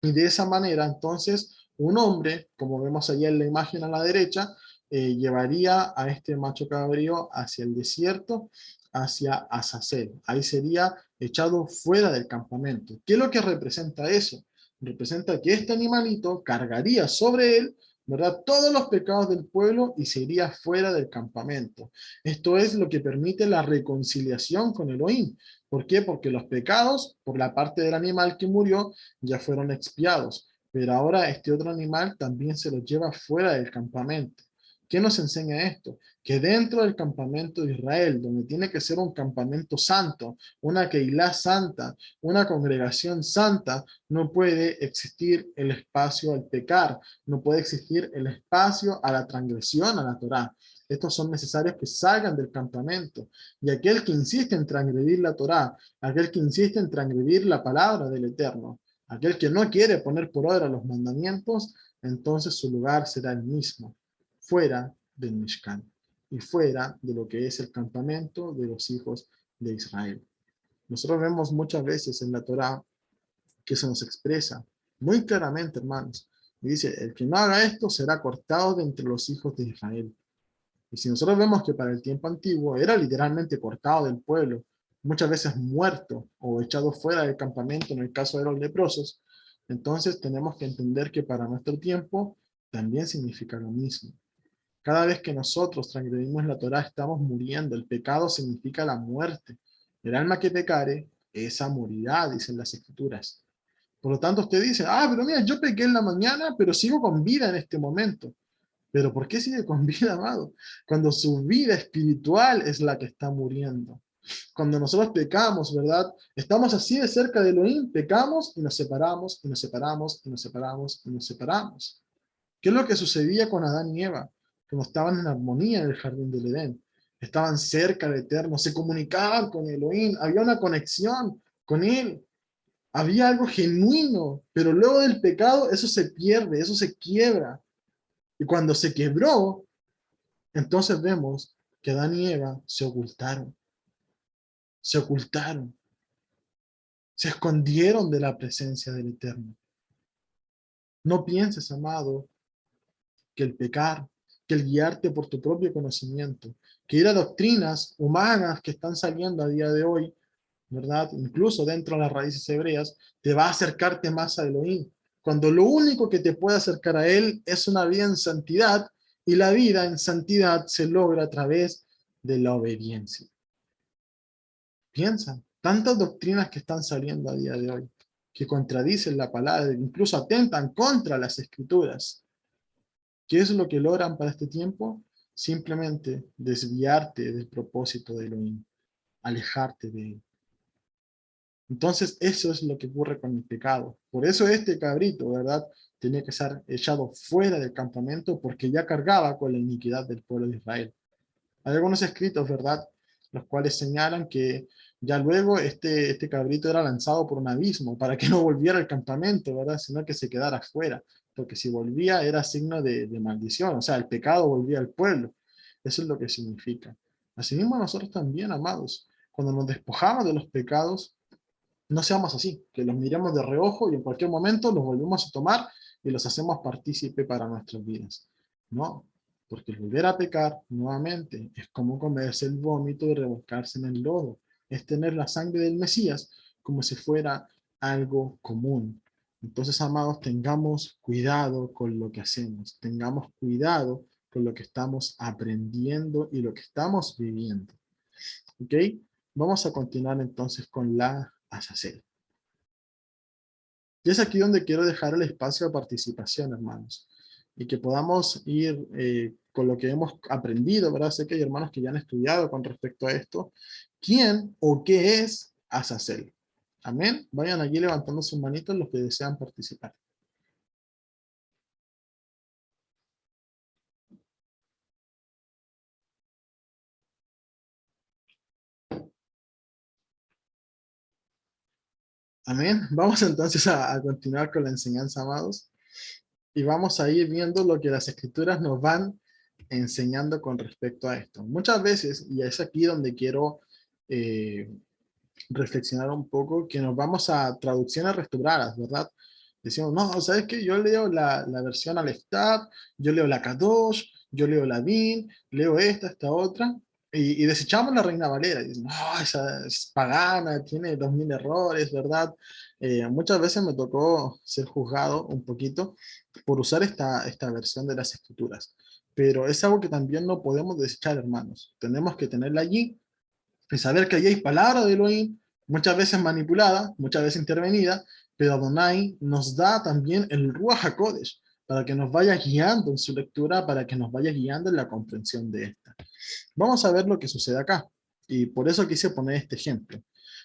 y de esa manera entonces un hombre, como vemos allá en la imagen a la derecha, llevaría a este macho cabrío hacia el desierto, hacia Azazel. Ahí sería echado fuera del campamento. ¿Qué es lo que representa eso? Representa que este animalito cargaría sobre él, ¿verdad?, todos los pecados del pueblo y se iría fuera del campamento. Esto es lo que permite la reconciliación con Elohim. ¿Por qué? Porque los pecados, por la parte del animal que murió, ya fueron expiados, pero ahora este otro animal también se los lleva fuera del campamento. ¿Qué nos enseña esto? Que dentro del campamento de Israel, donde tiene que ser un campamento santo, una Keilah santa, una congregación santa, no puede existir el espacio al pecar, no puede existir el espacio a la transgresión a la Torá. Estos son necesarios que salgan del campamento. Y aquel que insiste en transgredir la Torá, aquel que insiste en transgredir la palabra del Eterno, aquel que no quiere poner por obra los mandamientos, entonces su lugar será el mismo, fuera del Mishkan y fuera de lo que es el campamento de los hijos de Israel. Nosotros vemos muchas veces en la Torá que se nos expresa muy claramente, hermanos, y dice, el que no haga esto será cortado de entre los hijos de Israel. Y si nosotros vemos que para el tiempo antiguo era literalmente cortado del pueblo, muchas veces muerto o echado fuera del campamento en el caso de los leprosos, entonces tenemos que entender que para nuestro tiempo también significa lo mismo. Cada vez que nosotros transgredimos la Torá estamos muriendo. El pecado significa la muerte. El alma que pecare, esa morirá, dicen las escrituras. Por lo tanto, usted dice, pero mira, yo pequé en la mañana, pero sigo con vida en este momento. Pero ¿por qué sigue con vida, amado? Cuando su vida espiritual es la que está muriendo. Cuando nosotros pecamos, ¿verdad? Estamos así de cerca de Elohim, pecamos y nos separamos, y nos separamos, y nos separamos, y nos separamos. ¿Qué es lo que sucedía con Adán y Eva? Cuando estaban en armonía en el jardín del Edén. Estaban cerca del Eterno, se comunicaban con Elohim, había una conexión con Él. Había algo genuino, pero luego del pecado eso se pierde, eso se quiebra. Y cuando se quebró, entonces vemos que Adán y Eva se ocultaron, se escondieron de la presencia del Eterno. No pienses, amado, que el pecar, que el guiarte por tu propio conocimiento, que ir a doctrinas humanas que están saliendo a día de hoy, ¿verdad? Incluso dentro de las raíces hebreas, te va a acercarte más a Elohim. Cuando lo único que te puede acercar a Él es una vida en santidad, y la vida en santidad se logra a través de la obediencia. Piensa, tantas doctrinas que están saliendo a día de hoy, que contradicen la palabra, incluso atentan contra las escrituras. ¿Qué es lo que logran para este tiempo? Simplemente desviarte del propósito de Elohim, alejarte de Él. Entonces eso es lo que ocurre con el pecado. Por eso este cabrito, ¿verdad?, tenía que ser echado fuera del campamento porque ya cargaba con la iniquidad del pueblo de Israel. Hay algunos escritos, ¿verdad?, los cuales señalan que ya luego este cabrito era lanzado por un abismo para que no volviera al campamento, ¿verdad?, sino que se quedara fuera, porque si volvía era signo de maldición, o sea, el pecado volvía al pueblo. Eso es lo que significa. Asimismo nosotros también, amados, cuando nos despojamos de los pecados, no seamos así, que los miremos de reojo y en cualquier momento los volvemos a tomar y los hacemos partícipe para nuestras vidas. No, porque el volver a pecar nuevamente es como comerse el vómito y revolcarse en el lodo. Es tener la sangre del Mesías como si fuera algo común. Entonces, amados, tengamos cuidado con lo que hacemos. Tengamos cuidado con lo que estamos aprendiendo y lo que estamos viviendo. ¿Ok? Vamos a continuar entonces con la Azazel. Y es aquí donde quiero dejar el espacio de participación, hermanos, y que podamos ir con lo que hemos aprendido, ¿verdad? Sé que hay hermanos que ya han estudiado con respecto a esto. ¿Quién o qué es Azazel? Amén. Vayan allí levantando sus manitos los que desean participar. Amén. Vamos entonces a continuar con la enseñanza, amados, y vamos a ir viendo lo que las escrituras nos van enseñando con respecto a esto. Muchas veces, y es aquí donde quiero eh, reflexionar un poco, que nos vamos a traducciones restauradas, ¿verdad? Decimos, no, ¿sabes qué? Yo leo la versión Aleftab, yo leo la Kadosh, yo leo la Bin, leo esta otra, y desechamos la Reina Valera. Y dicen, no, esa es pagana, tiene 2000 errores, ¿verdad? Muchas veces me tocó ser juzgado un poquito por usar esta versión de las escrituras. Pero es algo que también no podemos desechar, hermanos. Tenemos que tenerla allí y saber que allí hay palabra de Elohim, muchas veces manipulada, muchas veces intervenida, pero Adonai nos da también el Ruach HaKodesh, para que nos vaya guiando en su lectura, para que nos vaya guiando en la comprensión de esta. Vamos a ver lo que sucede acá, y por eso quise poner este ejemplo.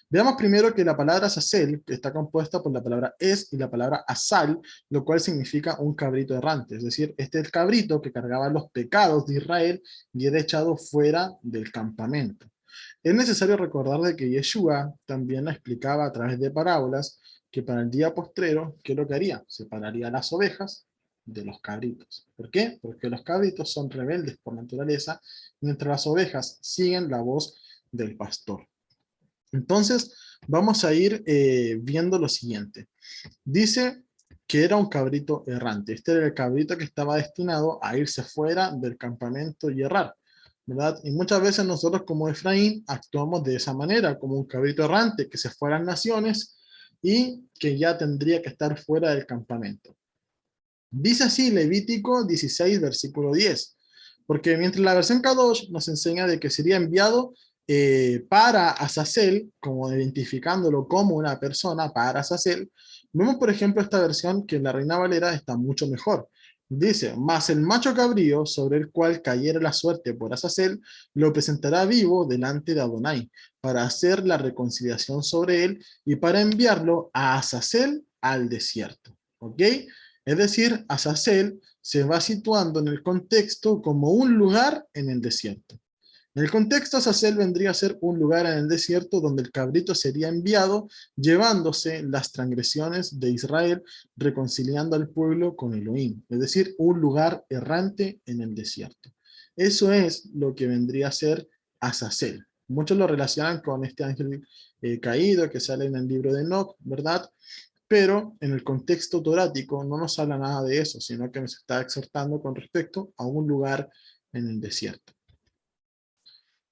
Veamos primero que la palabra Azazel está compuesta por la palabra es y la palabra Asal, lo cual significa un cabrito errante, es decir, este es el cabrito que cargaba los pecados de Israel y era echado fuera del campamento. Es necesario recordar de que Yeshua también explicaba a través de parábolas que para el día postrero, ¿qué es lo que haría? Separaría las ovejas de los cabritos. ¿Por qué? Porque los cabritos son rebeldes por naturaleza, mientras las ovejas siguen la voz del pastor. Entonces, vamos a ir viendo lo siguiente. Dice que era un cabrito errante. Este era el cabrito que estaba destinado a irse fuera del campamento y errar, ¿verdad? Y muchas veces nosotros como Efraín actuamos de esa manera, como un cabrito errante que se fue a las naciones y que ya tendría que estar fuera del campamento. Dice así Levítico 16, versículo 10, porque mientras la versión Kadosh nos enseña de que sería enviado para Azazel, como identificándolo como una persona para Azazel, vemos por ejemplo esta versión que en la Reina Valera está mucho mejor. Dice, mas el macho cabrío sobre el cual cayera la suerte por Azazel, lo presentará vivo delante de Adonai, para hacer la reconciliación sobre él y para enviarlo a Azazel al desierto. ¿Ok? Es decir, Azazel se va situando en el contexto como un lugar en el desierto. En el contexto, Azazel vendría a ser un lugar en el desierto donde el cabrito sería enviado, llevándose las transgresiones de Israel, reconciliando al pueblo con Elohim. Es decir, un lugar errante en el desierto. Eso es lo que vendría a ser Azazel. Muchos lo relacionan con este ángel caído que sale en el libro de Enoch, ¿verdad? Pero en el contexto torático no nos habla nada de eso, sino que nos está exhortando con respecto a un lugar en el desierto.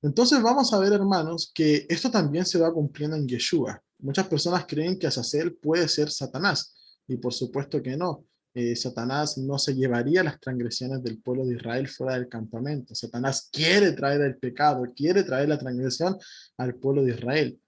Entonces vamos a ver, hermanos, que esto también se va cumpliendo en Yeshua. Muchas personas creen que Azazel puede ser Satanás, y por supuesto que no. Satanás no se llevaría las transgresiones del pueblo de Israel fuera del campamento. Satanás quiere traer el pecado, quiere traer la transgresión al pueblo de Israel.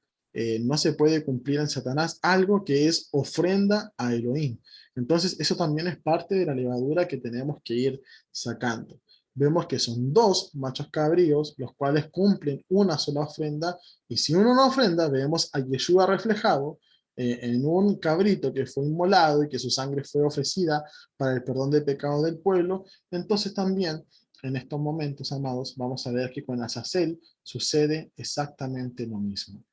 No se puede cumplir en Satanás algo que es ofrenda a Elohim. Entonces eso también es parte de la levadura que tenemos que ir sacando. Vemos que son dos machos cabríos, los cuales cumplen una sola ofrenda, y si uno no ofrenda, vemos a Yeshua reflejado en un cabrito que fue inmolado y que su sangre fue ofrecida para el perdón de pecados del pueblo. Entonces también en estos momentos, amados, vamos a ver que con Azazel sucede exactamente lo mismo.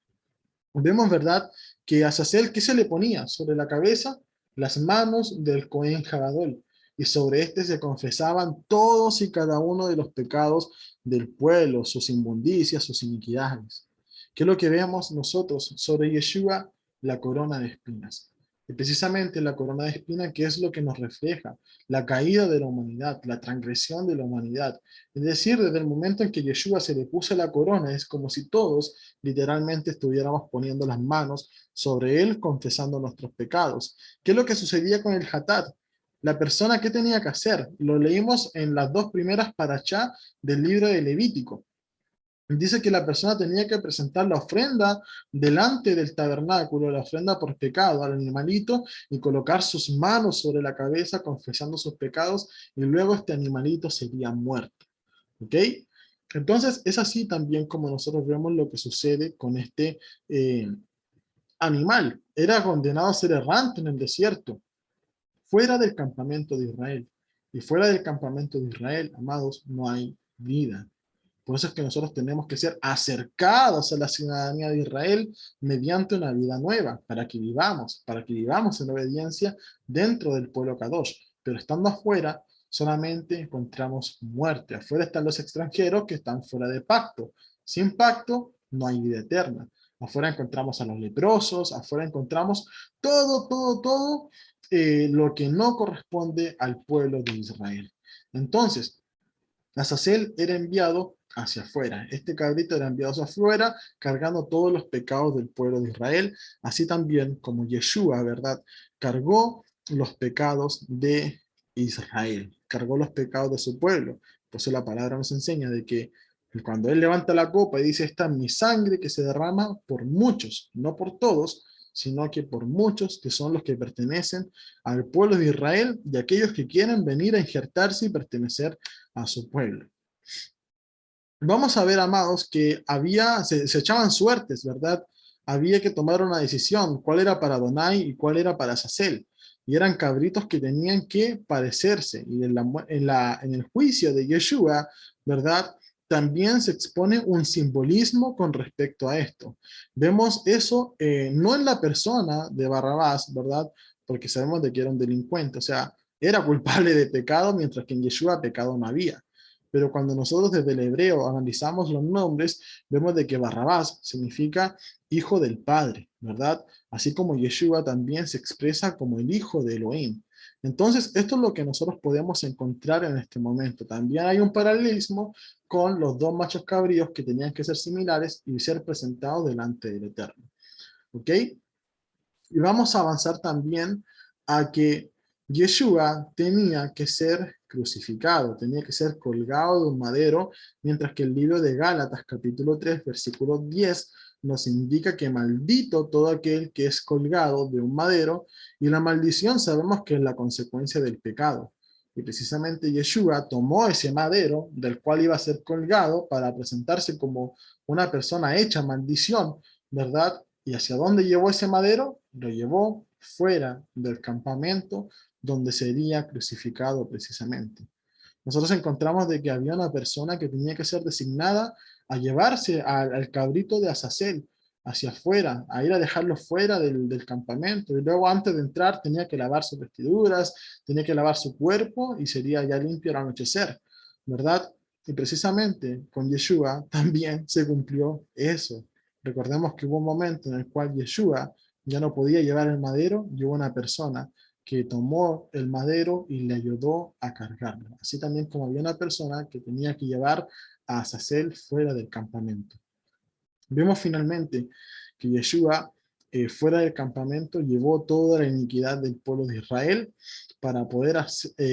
Vemos, ¿verdad?, que a Azazel, ¿qué se le ponía sobre la cabeza? Las manos del Cohen Jabadol, y sobre este se confesaban todos y cada uno de los pecados del pueblo, sus inmundicias, sus iniquidades. ¿Qué es lo que vemos nosotros sobre Yeshua? La corona de espinas. Y precisamente la corona de espinas, ¿qué es lo que nos refleja? La caída de la humanidad, la transgresión de la humanidad. Es decir, desde el momento en que Yeshua se le puso la corona, es como si todos literalmente estuviéramos poniendo las manos sobre él, confesando nuestros pecados. ¿Qué es lo que sucedía con el Hatat? La persona, ¿qué tenía que hacer? Lo leímos en las dos primeras parashá del libro de Levítico. Dice que la persona tenía que presentar la ofrenda delante del tabernáculo, la ofrenda por pecado al animalito, y colocar sus manos sobre la cabeza confesando sus pecados, y luego este animalito sería muerto. ¿Ok? Entonces es así también como nosotros vemos lo que sucede con este animal. Era condenado a ser errante en el desierto, fuera del campamento de Israel. Y fuera del campamento de Israel, amados, no hay vida. Por eso es que nosotros tenemos que ser acercados a la ciudadanía de Israel mediante una vida nueva, para que vivamos en obediencia dentro del pueblo Kadosh. Pero estando afuera, solamente encontramos muerte. Afuera están los extranjeros que están fuera de pacto. Sin pacto no hay vida eterna. Afuera encontramos a los leprosos, afuera encontramos todo lo que no corresponde al pueblo de Israel. Entonces, Azazel era enviado hacia afuera. Este cabrito era enviado hacia afuera, cargando todos los pecados del pueblo de Israel, así también como Yeshua, ¿verdad? Cargó los pecados de Israel, cargó los pecados de su pueblo. Por eso la palabra nos enseña de que cuando él levanta la copa y dice, esta es mi sangre que se derrama por muchos, no por todos, sino que por muchos que son los que pertenecen al pueblo de Israel y aquellos que quieren venir a injertarse y pertenecer a su pueblo. Vamos a ver, amados, que se echaban suertes, ¿verdad? Había que tomar una decisión, cuál era para Adonai y cuál era para Azazel. Y eran cabritos que tenían que parecerse. Y en el juicio de Yeshua, ¿verdad? También se expone un simbolismo con respecto a esto. Vemos eso no en la persona de Barrabás, ¿verdad? Porque sabemos de que era un delincuente, o sea, era culpable de pecado, mientras que en Yeshua pecado no había. Pero cuando nosotros desde el hebreo analizamos los nombres, vemos de que Barrabás significa hijo del Padre, ¿verdad? Así como Yeshua también se expresa como el hijo de Elohim. Entonces, esto es lo que nosotros podemos encontrar en este momento. También hay un paralelismo con los dos machos cabríos que tenían que ser similares y ser presentados delante del Eterno. ¿Ok? Y vamos a avanzar también a que Yeshua tenía que ser crucificado, tenía que ser colgado de un madero, mientras que el libro de Gálatas, capítulo 3, versículo 10, nos indica que maldito todo aquel que es colgado de un madero, y la maldición sabemos que es la consecuencia del pecado. Y precisamente Yeshua tomó ese madero del cual iba a ser colgado para presentarse como una persona hecha maldición, ¿verdad? ¿Y hacia dónde llevó ese madero? Lo llevó fuera del campamento donde sería crucificado precisamente. Nosotros encontramos de que había una persona que tenía que ser designada a llevarse al cabrito de Azazel hacia afuera, a ir a dejarlo fuera del campamento, y luego antes de entrar tenía que lavar sus vestiduras, tenía que lavar su cuerpo y sería ya limpio al anochecer, ¿verdad? Y precisamente con Yeshua también se cumplió eso. Recordemos que hubo un momento en el cual Yeshua ya no podía llevar el madero y hubo una persona que tomó el madero y le ayudó a cargarlo. Así también como había una persona que tenía que llevar a Azazel fuera del campamento. Vemos finalmente que Yeshua fuera del campamento llevó toda la iniquidad del pueblo de Israel para poder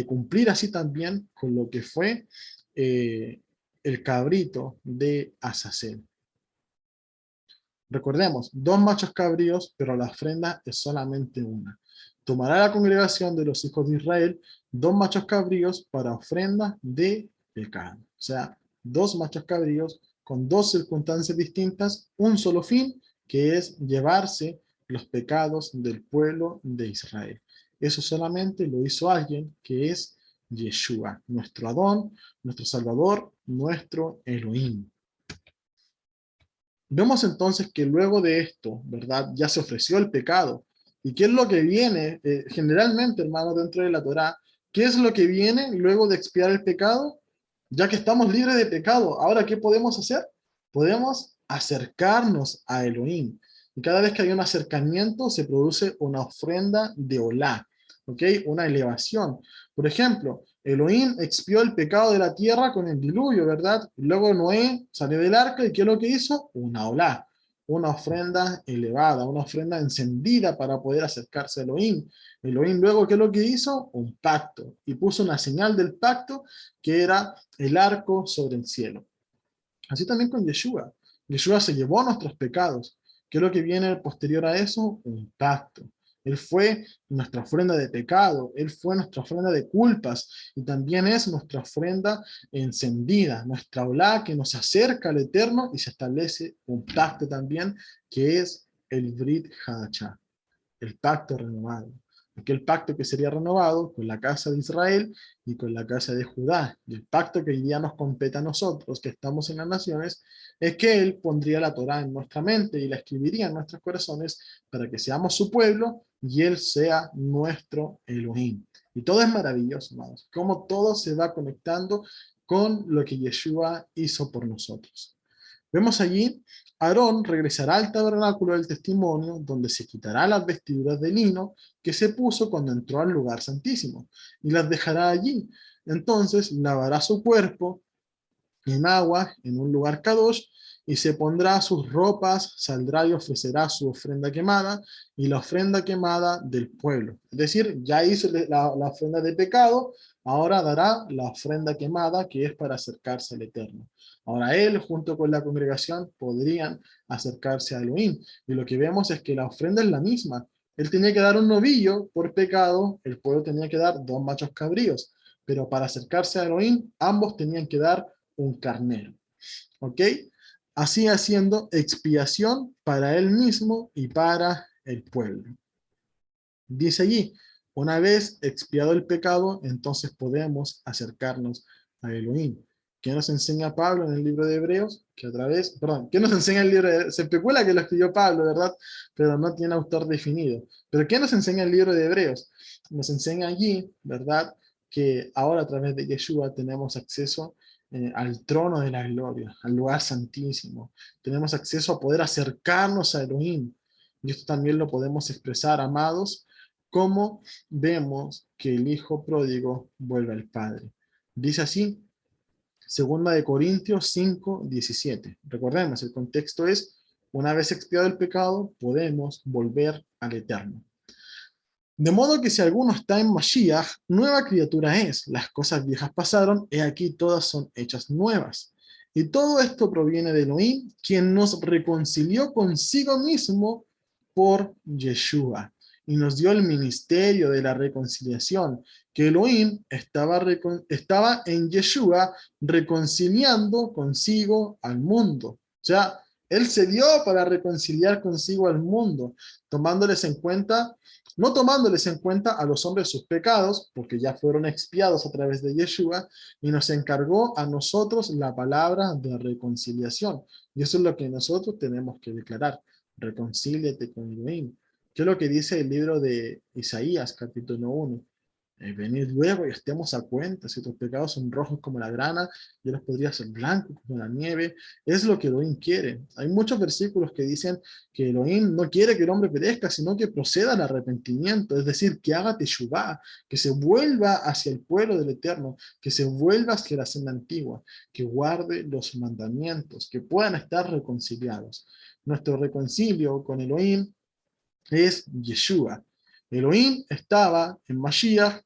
cumplir así también con lo que fue el cabrito de Azazel. Recordemos, dos machos cabríos, pero la ofrenda es solamente una. Tomará la congregación de los hijos de Israel dos machos cabríos para ofrenda de pecado. O sea, dos machos cabríos con dos circunstancias distintas, un solo fin, que es llevarse los pecados del pueblo de Israel. Eso solamente lo hizo alguien que es Yeshua, nuestro Adón, nuestro Salvador, nuestro Elohim. Vemos entonces que luego de esto, ¿verdad? Ya se ofreció el pecado. ¿Y qué es lo que viene? Generalmente, hermano, dentro de la Torá, ¿qué es lo que viene luego de expiar el pecado? Ya que estamos libres de pecado, ¿ahora qué podemos hacer? Podemos acercarnos a Elohim. Y cada vez que hay un acercamiento, se produce una ofrenda de olá, ¿ok? Una elevación. Por ejemplo, Elohim expió el pecado de la tierra con el diluvio, ¿verdad? Luego Noé salió del arca y ¿qué es lo que hizo? Una olá, una ofrenda elevada, una ofrenda encendida para poder acercarse a Elohim. Elohim luego, ¿qué es lo que hizo? Un pacto. Y puso una señal del pacto que era el arco sobre el cielo. Así también con Yeshua. Yeshua se llevó nuestros pecados. ¿Qué es lo que viene posterior a eso? Un pacto. Él fue nuestra ofrenda de pecado, Él fue nuestra ofrenda de culpas y también es nuestra ofrenda encendida, nuestra olá que nos acerca al Eterno y se establece un pacto también que es el Brit Hadashah, el pacto renovado. aquel pacto que sería renovado con la casa de Israel y con la casa de Judá. Y el pacto que hoy día nos compete a nosotros, que estamos en las naciones, es que Él pondría la Torá en nuestra mente y la escribiría en nuestros corazones para que seamos su pueblo y Él sea nuestro Elohim. Y todo es maravilloso, hermanos, cómo todo se va conectando con lo que Yeshua hizo por nosotros. Vemos allí, Aarón regresará al tabernáculo del testimonio, donde se quitará las vestiduras de lino que se puso cuando entró al lugar santísimo, y las dejará allí. Entonces lavará su cuerpo en agua en un lugar kadosh, y se pondrá sus ropas, saldrá y ofrecerá su ofrenda quemada y la ofrenda quemada del pueblo. Es decir, ya hizo la ofrenda de pecado, ahora dará la ofrenda quemada que es para acercarse al Eterno. Ahora él, junto con la congregación, podrían acercarse a Elohim. Y lo que vemos es que la ofrenda es la misma. Él tenía que dar un novillo por pecado, el pueblo tenía que dar dos machos cabríos. Pero para acercarse a Elohim, ambos tenían que dar un carnero. ¿Ok? Así haciendo expiación para él mismo y para el pueblo. Dice allí, una vez expiado el pecado, entonces podemos acercarnos a Elohim. ¿Qué nos enseña Pablo en el libro de Hebreos? Que otra vez, perdón, ¿qué nos enseña el libro de, se especula que lo escribió Pablo, ¿verdad? Pero no tiene autor definido. Pero ¿qué nos enseña el libro de Hebreos? Nos enseña allí, ¿verdad? Que ahora a través de Yeshua tenemos acceso al trono de la gloria, al lugar santísimo. Tenemos acceso a poder acercarnos a Elohim. Y esto también lo podemos expresar, amados, cómo vemos que el hijo pródigo vuelve al padre. Dice así, segunda de Corintios 5:17. Recordemos, el contexto es, una vez expiado el pecado, podemos volver al Eterno. De modo que si alguno está en Mashiach, nueva criatura es. Las cosas viejas pasaron, he aquí todas son hechas nuevas. Y todo esto proviene de Elohim, quien nos reconcilió consigo mismo por Yeshua. Y nos dio el ministerio de la reconciliación, que Elohim estaba en Yeshua reconciliando consigo al mundo. O sea, Él se dio para reconciliar consigo al mundo, tomándoles en cuenta no tomándoles en cuenta a los hombres sus pecados, porque ya fueron expiados a través de Yeshua, y nos encargó a nosotros la palabra de reconciliación. Y eso es lo que nosotros tenemos que declarar. Reconcíliate con Elohim. ¿Qué es lo que dice el libro de Isaías, capítulo 1? Venid luego y estemos a cuenta. Si tus pecados son rojos como la grana, yo los podría hacer blancos como la nieve. Es lo que Elohim quiere. Hay muchos versículos que dicen que Elohim no quiere que el hombre perezca, sino que proceda al arrepentimiento, es decir, que haga teshuvá, que se vuelva hacia el pueblo del Eterno, que se vuelva hacia la senda antigua, que guarde los mandamientos, que puedan estar reconciliados. Nuestro reconcilio con Elohim es Yeshua. Elohim estaba en Mashiach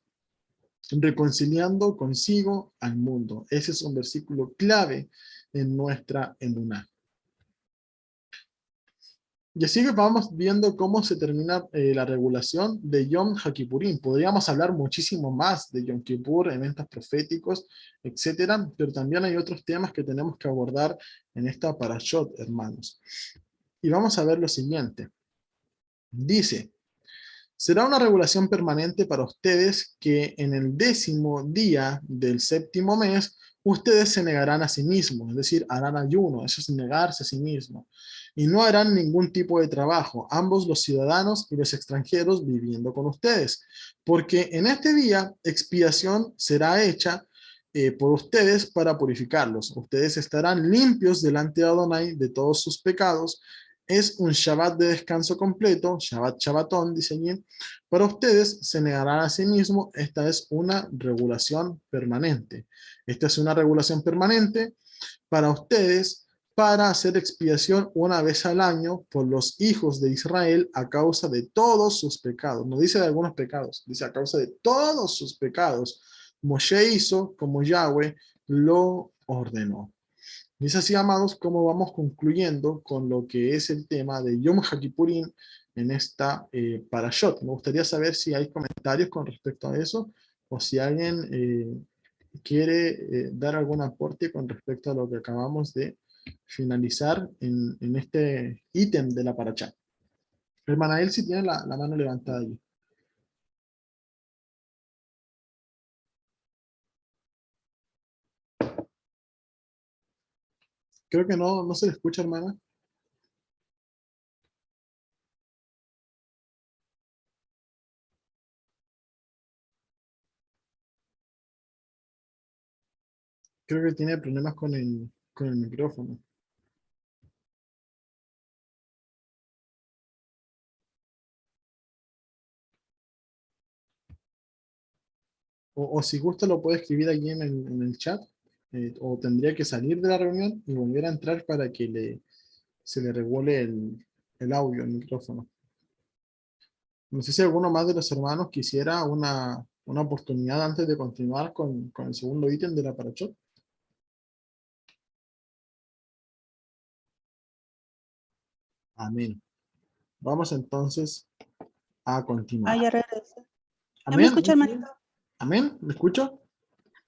reconciliando consigo al mundo. Ese es un versículo clave en nuestra emuná. Y así que vamos viendo cómo se termina la regulación de Yom HaKippurim. Podríamos hablar muchísimo más de Yom Kippur, eventos proféticos, etcétera, pero también hay otros temas que tenemos que abordar en esta parashot, hermanos. Y vamos a ver lo siguiente. Dice, será una regulación permanente para ustedes que en el 10º día del 7º mes, ustedes se negarán a sí mismos, es decir, harán ayuno, eso es negarse a sí mismo, y no harán ningún tipo de trabajo, ambos los ciudadanos y los extranjeros viviendo con ustedes, porque en este día expiación será hecha por ustedes para purificarlos. Ustedes estarán limpios delante de Adonai de todos sus pecados. Es un Shabbat de descanso completo, Shabbat Shabbatón, dice allí. Para ustedes se negarán a sí mismo. Esta es una regulación permanente. Esta es una regulación permanente para ustedes para hacer expiación una vez al año por los hijos de Israel a causa de todos sus pecados. No dice de algunos pecados, dice a causa de todos sus pecados. Moshe hizo como Yahweh lo ordenó. Y es así, amados, como vamos concluyendo con lo que es el tema de Yom HaKippurim en esta parashot. Me gustaría saber si hay comentarios con respecto a eso o si alguien quiere dar algún aporte con respecto a lo que acabamos de finalizar en este ítem de la parashá. Hermana Elsie tiene la mano levantada allí. Creo que no se le escucha, hermana. Creo que tiene problemas con el micrófono. O si gusta lo puede escribir aquí en el chat. O tendría que salir de la reunión y volver a entrar para que se le regule el audio, el micrófono. No sé si alguno más de los hermanos quisiera una oportunidad antes de continuar con el segundo ítem de la parachot. Amén. Vamos entonces a Ah, continuar. ya regresé. ¿Ya me Amén. escucha, hermanito? Amén. ¿Me escucho?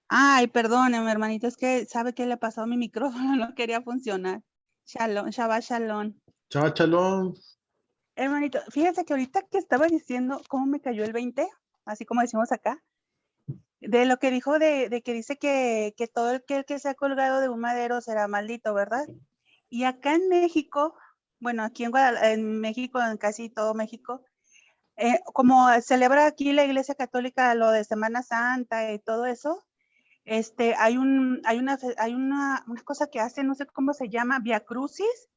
Ay, perdóneme, hermanito, es que sabe qué le pasó a mi micrófono, no quería funcionar. Shalom, Shabbat Shalom. Chao, chalón. Hermanito, fíjese que ahorita que estaba diciendo cómo me cayó el 20, así como decimos acá, de lo que dijo de que dice que todo el que se ha colgado de un madero será maldito, ¿verdad? Y acá en México, bueno, aquí en México, en casi todo México, como celebra aquí la Iglesia Católica lo de Semana Santa y todo eso, hay una cosa que hacen, no sé cómo se llama, Via Crucis,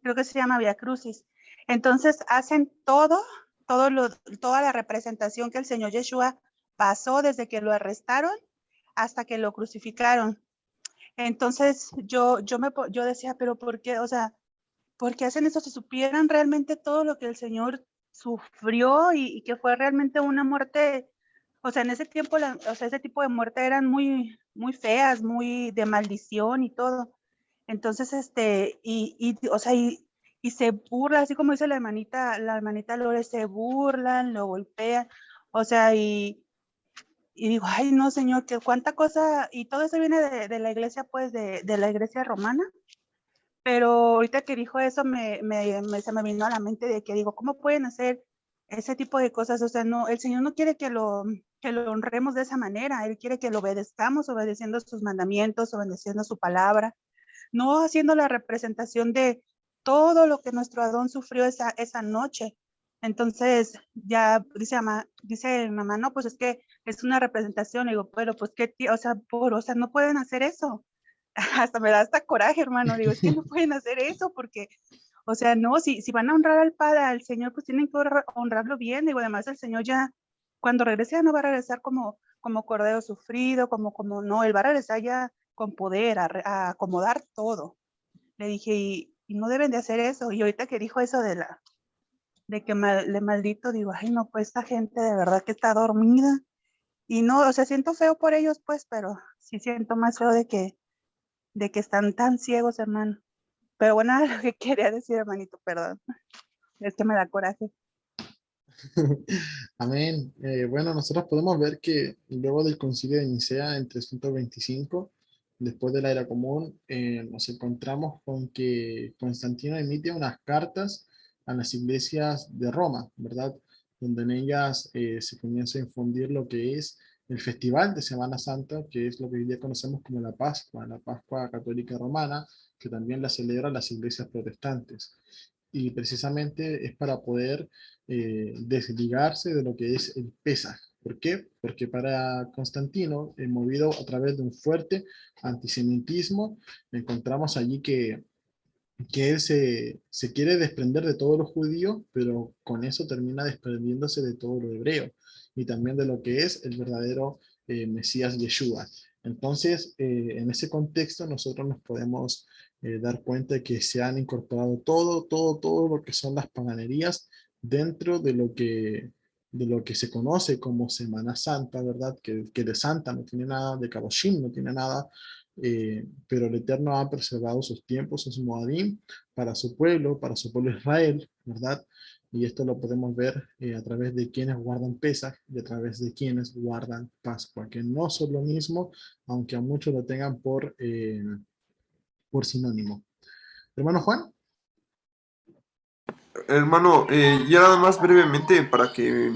creo que se llama Via Crucis. Entonces hacen toda la representación que el Señor Yeshua pasó desde que lo arrestaron hasta que lo crucificaron. Entonces yo decía, pero ¿por qué? O sea, ¿por qué hacen eso? Si supieran realmente todo lo que el Señor sufrió y que fue realmente una muerte, o sea, en ese tiempo, o sea, ese tipo de muerte eran muy, muy feas, muy de maldición y todo. Entonces, o sea, y se burla, así como dice la hermanita Lore, se burlan, lo golpean, o sea, y digo, ay, no, Señor, que cuánta cosa, y todo eso viene de la iglesia, pues, de la iglesia romana, pero ahorita que dijo eso, se me vino a la mente de que digo, ¿cómo pueden hacer ese tipo de cosas? O sea, no, el Señor no quiere que lo honremos de esa manera, Él quiere que lo obedezcamos, obedeciendo sus mandamientos, obedeciendo su palabra, no haciendo la representación de todo lo que nuestro Adón sufrió esa noche. Entonces, ya dice mamá, no, pues es que es una representación. Y digo, pero pues qué, o sea, no pueden hacer eso. Hasta me da hasta coraje, hermano. Digo, es que no pueden hacer eso porque, o sea, no, si van a honrar al Padre, al Señor, pues tienen que honrarlo bien. Digo, además el Señor ya, cuando regrese, ya no va a regresar como cordero sufrido, no, Él va a regresar ya con poder, a acomodar todo. Le dije, y no deben de hacer eso. Y ahorita que dijo eso de que le maldito, digo, ay, no, pues esta gente de verdad que está dormida. Y no, o sea, siento feo por ellos, pues, pero sí siento más feo de que están tan ciegos, hermano. Pero bueno, lo que quería decir, hermanito, perdón. Es que me da coraje. Amén. Bueno, nosotros podemos ver que luego del concilio de Nicea en 325, después de la era común, nos encontramos con que Constantino emite unas cartas a las iglesias de Roma, ¿verdad? Donde en ellas se comienza a infundir lo que es el festival de Semana Santa, que es lo que hoy día conocemos como la Pascua católica romana, que también la celebran las iglesias protestantes. Y precisamente es para poder desligarse de lo que es el Pesaj. ¿Por qué? Porque para Constantino, movido a través de un fuerte antisemitismo, encontramos allí que él se quiere desprender de todos los judíos, pero con eso termina desprendiéndose de todo lo hebreo y también de lo que es el verdadero Mesías Yeshua. Entonces, en ese contexto, nosotros nos podemos dar cuenta de que se han incorporado todo lo que son las paganerías dentro de lo que se conoce como Semana Santa, ¿verdad? Que de Santa no tiene nada, de Kadoshim no tiene nada, pero el Eterno ha preservado sus tiempos, sus Moadim, para su pueblo Israel, ¿verdad? Y esto lo podemos ver a través de quienes guardan Pesaj y a través de quienes guardan Pascua, que no son lo mismo, aunque a muchos lo tengan por sinónimo. Hermano Juan. Hermano, ya nada más brevemente para que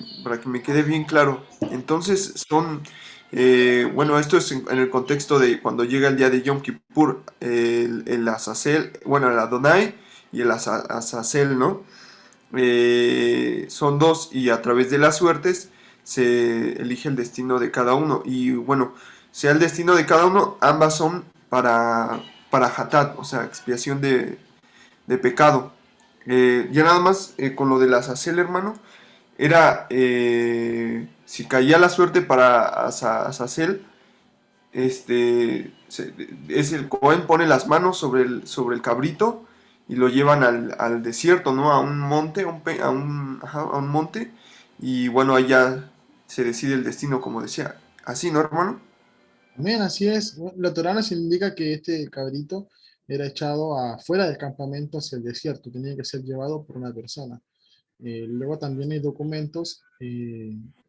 me quede bien claro. Entonces, son Bueno, esto es en el contexto de cuando llega el día de Yom Kippur, el Azazel, bueno, el Adonai y el Azazel, ¿no? Son dos y a través de las suertes se elige el destino de cada uno. Y bueno, sea el destino de cada uno, ambas son para Hatat, o sea, expiación de pecado. Ya nada más con lo del Azazel, hermano, era si caía la suerte para Azazel, es el Cohen pone las manos sobre el cabrito y lo llevan al desierto, ¿no? A un monte, a un monte, y bueno, ahí ya se decide el destino, como decía. Así, ¿no, hermano? Amén, así es. Bueno, la Torá nos indica que este cabrito era echado afuera del campamento hacia el desierto, tenía que ser llevado por una persona. Luego también hay documentos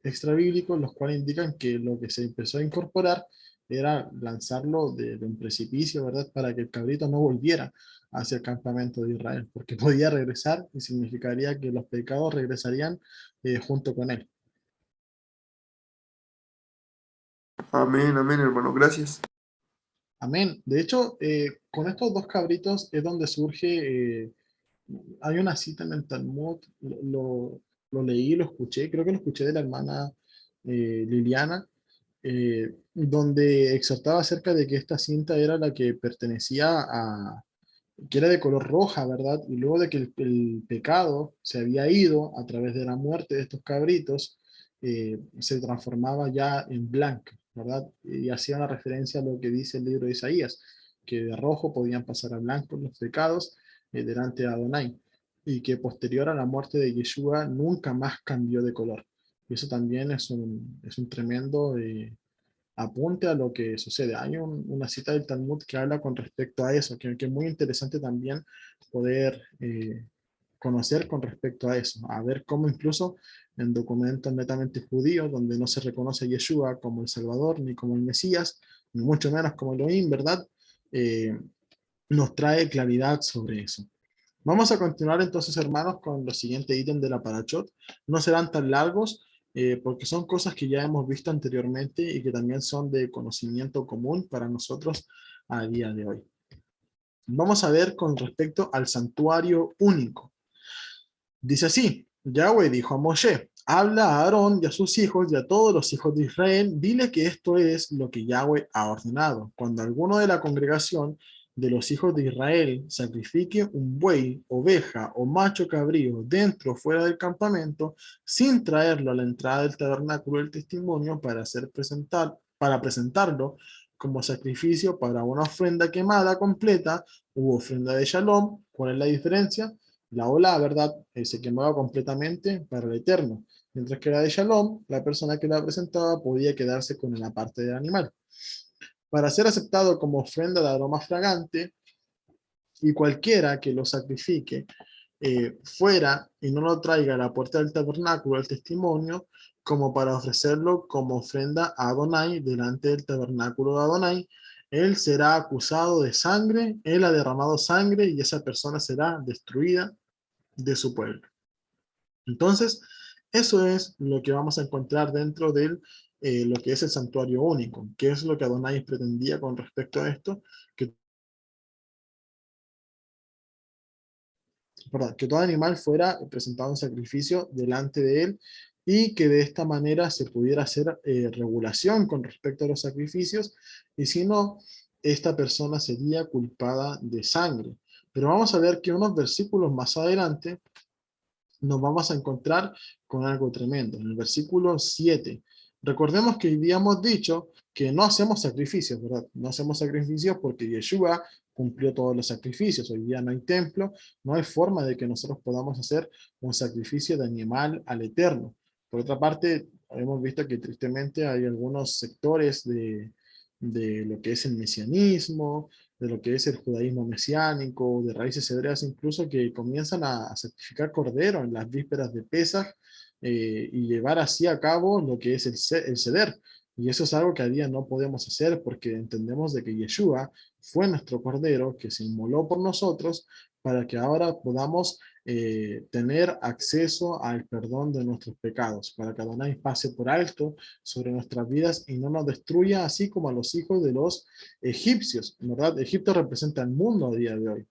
extrabíblicos los cuales indican que lo que se empezó a incorporar era lanzarlo de un precipicio, ¿verdad? Para que el cabrito no volviera hacia el campamento de Israel, porque podía regresar y significaría que los pecados regresarían junto con él. Amén, amén, hermano, gracias. Amén. De hecho, con estos dos cabritos es donde surge, hay una cita en el Talmud, lo leí, lo escuché, creo que lo escuché de la hermana Liliana, donde exhortaba acerca de que esta cinta era la que pertenecía a, que era de color roja, ¿verdad? Y luego de que el pecado se había ido a través de la muerte de estos cabritos, se transformaba ya en blanco, ¿verdad? Y hacía una referencia a lo que dice el libro de Isaías, que de rojo podían pasar a blanco los pecados delante de Adonai, y que posterior a la muerte de Yeshua nunca más cambió de color. Y eso también es un tremendo apunte a lo que sucede. Hay una cita del Talmud que habla con respecto a eso, que es muy interesante también poder conocer con respecto a eso, a ver cómo incluso en documentos netamente judíos, donde no se reconoce a Yeshua como el Salvador, ni como el Mesías, ni mucho menos como Elohim, ¿verdad? Eh, nos trae claridad sobre eso. Vamos a continuar entonces, hermanos, con los siguientes ítems de la Parachot. No serán tan largos porque son cosas que ya hemos visto anteriormente y que también son de conocimiento común para nosotros a día de hoy. Vamos a ver con respecto al santuario único. Dice así, Yahweh dijo a Moshe, habla a Aarón y a sus hijos y a todos los hijos de Israel, dile que esto es lo que Yahweh ha ordenado. Cuando alguno de la congregación de los hijos de Israel sacrifique un buey, oveja o macho cabrío dentro o fuera del campamento, sin traerlo a la entrada del tabernáculo del testimonio para presentarlo como sacrificio para una ofrenda quemada completa u ofrenda de shalom. ¿Cuál es la diferencia? La ola, ¿verdad? Se quemaba completamente para el eterno, mientras que la de Shalom, la persona que la presentaba podía quedarse con la parte del animal. Para ser aceptado como ofrenda de aroma fragante, y cualquiera que lo sacrifique fuera y no lo traiga a la puerta del tabernáculo al testimonio, como para ofrecerlo como ofrenda a Adonai delante del tabernáculo de Adonai, él será acusado de sangre, él ha derramado sangre y esa persona será destruida de su pueblo. Entonces, eso es lo que vamos a encontrar dentro de lo que es el santuario único, que es lo que Adonai pretendía con respecto a esto, que, perdón, que todo animal fuera presentado en sacrificio delante de él y que de esta manera se pudiera hacer regulación con respecto a los sacrificios, y si no, esta persona sería culpada de sangre. Pero vamos a ver que unos versículos más adelante nos vamos a encontrar con algo tremendo. En el versículo 7, recordemos que habíamos dicho que no hacemos sacrificios, ¿verdad? No hacemos sacrificios porque Yeshua cumplió todos los sacrificios. Hoy día no hay templo, no hay forma de que nosotros podamos hacer un sacrificio de animal al Eterno. Por otra parte, hemos visto que tristemente hay algunos sectores de lo que es el mesianismo, de lo que es el judaísmo mesiánico, de raíces hebreas incluso, que comienzan a sacrificar cordero en las vísperas de Pesaj y llevar así a cabo lo que es el seder. Y eso es algo que a día no podemos hacer porque entendemos de que Yeshua fue nuestro cordero que se inmoló por nosotros para que ahora podamos tener acceso al perdón de nuestros pecados, para que Adonai pase por alto sobre nuestras vidas y no nos destruya, así como a los hijos de los egipcios, ¿verdad? Egipto representa el mundo a día de hoy.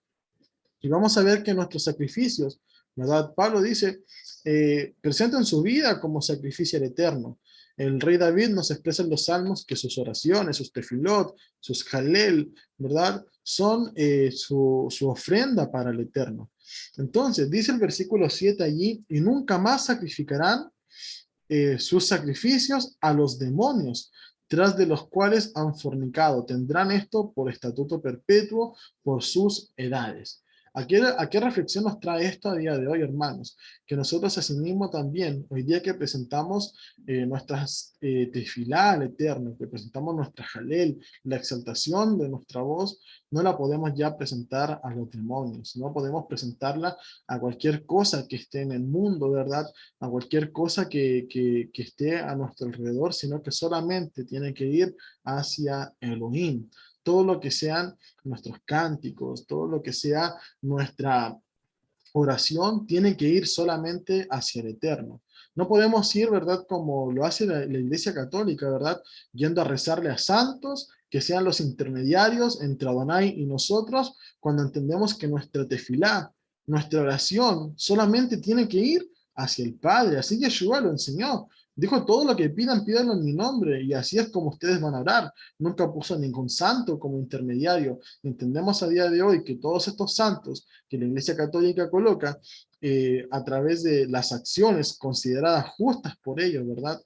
Y vamos a ver que nuestros sacrificios, ¿verdad? Pablo dice, presenten su vida como sacrificio al eterno. El rey David nos expresa en los salmos que sus oraciones, sus tefilot, sus jalel, ¿verdad? Son su ofrenda para el eterno. Entonces, dice el versículo 7 allí, y nunca más sacrificarán sus sacrificios a los demonios, tras de los cuales han fornicado. Tendrán esto por estatuto perpetuo por sus edades. ¿A qué reflexión nos trae esto a día de hoy, hermanos? Que nosotros asimismo también, hoy día que presentamos nuestras tefilá al Eterno, que presentamos nuestra jalel, la exaltación de nuestra voz, no la podemos ya presentar a los demonios, no podemos presentarla a cualquier cosa que esté en el mundo, ¿verdad? A cualquier cosa que esté a nuestro alrededor, sino que solamente tiene que ir hacia Elohim. Todo lo que sean nuestros cánticos, todo lo que sea nuestra oración, tiene que ir solamente hacia el Eterno. No podemos ir, ¿verdad? Como lo hace la Iglesia Católica, ¿verdad? Yendo a rezarle a santos, que sean los intermediarios entre Adonai y nosotros, cuando entendemos que nuestra tefilá, nuestra oración, solamente tiene que ir hacia el Padre. Así Yeshua lo enseñó. Dijo, todo lo que pidan, pídanlo en mi nombre, y así es como ustedes van a orar. Nunca puso ningún santo como intermediario. Entendemos a día de hoy que todos estos santos que la Iglesia Católica coloca, a través de las acciones consideradas justas por ellos, ¿verdad?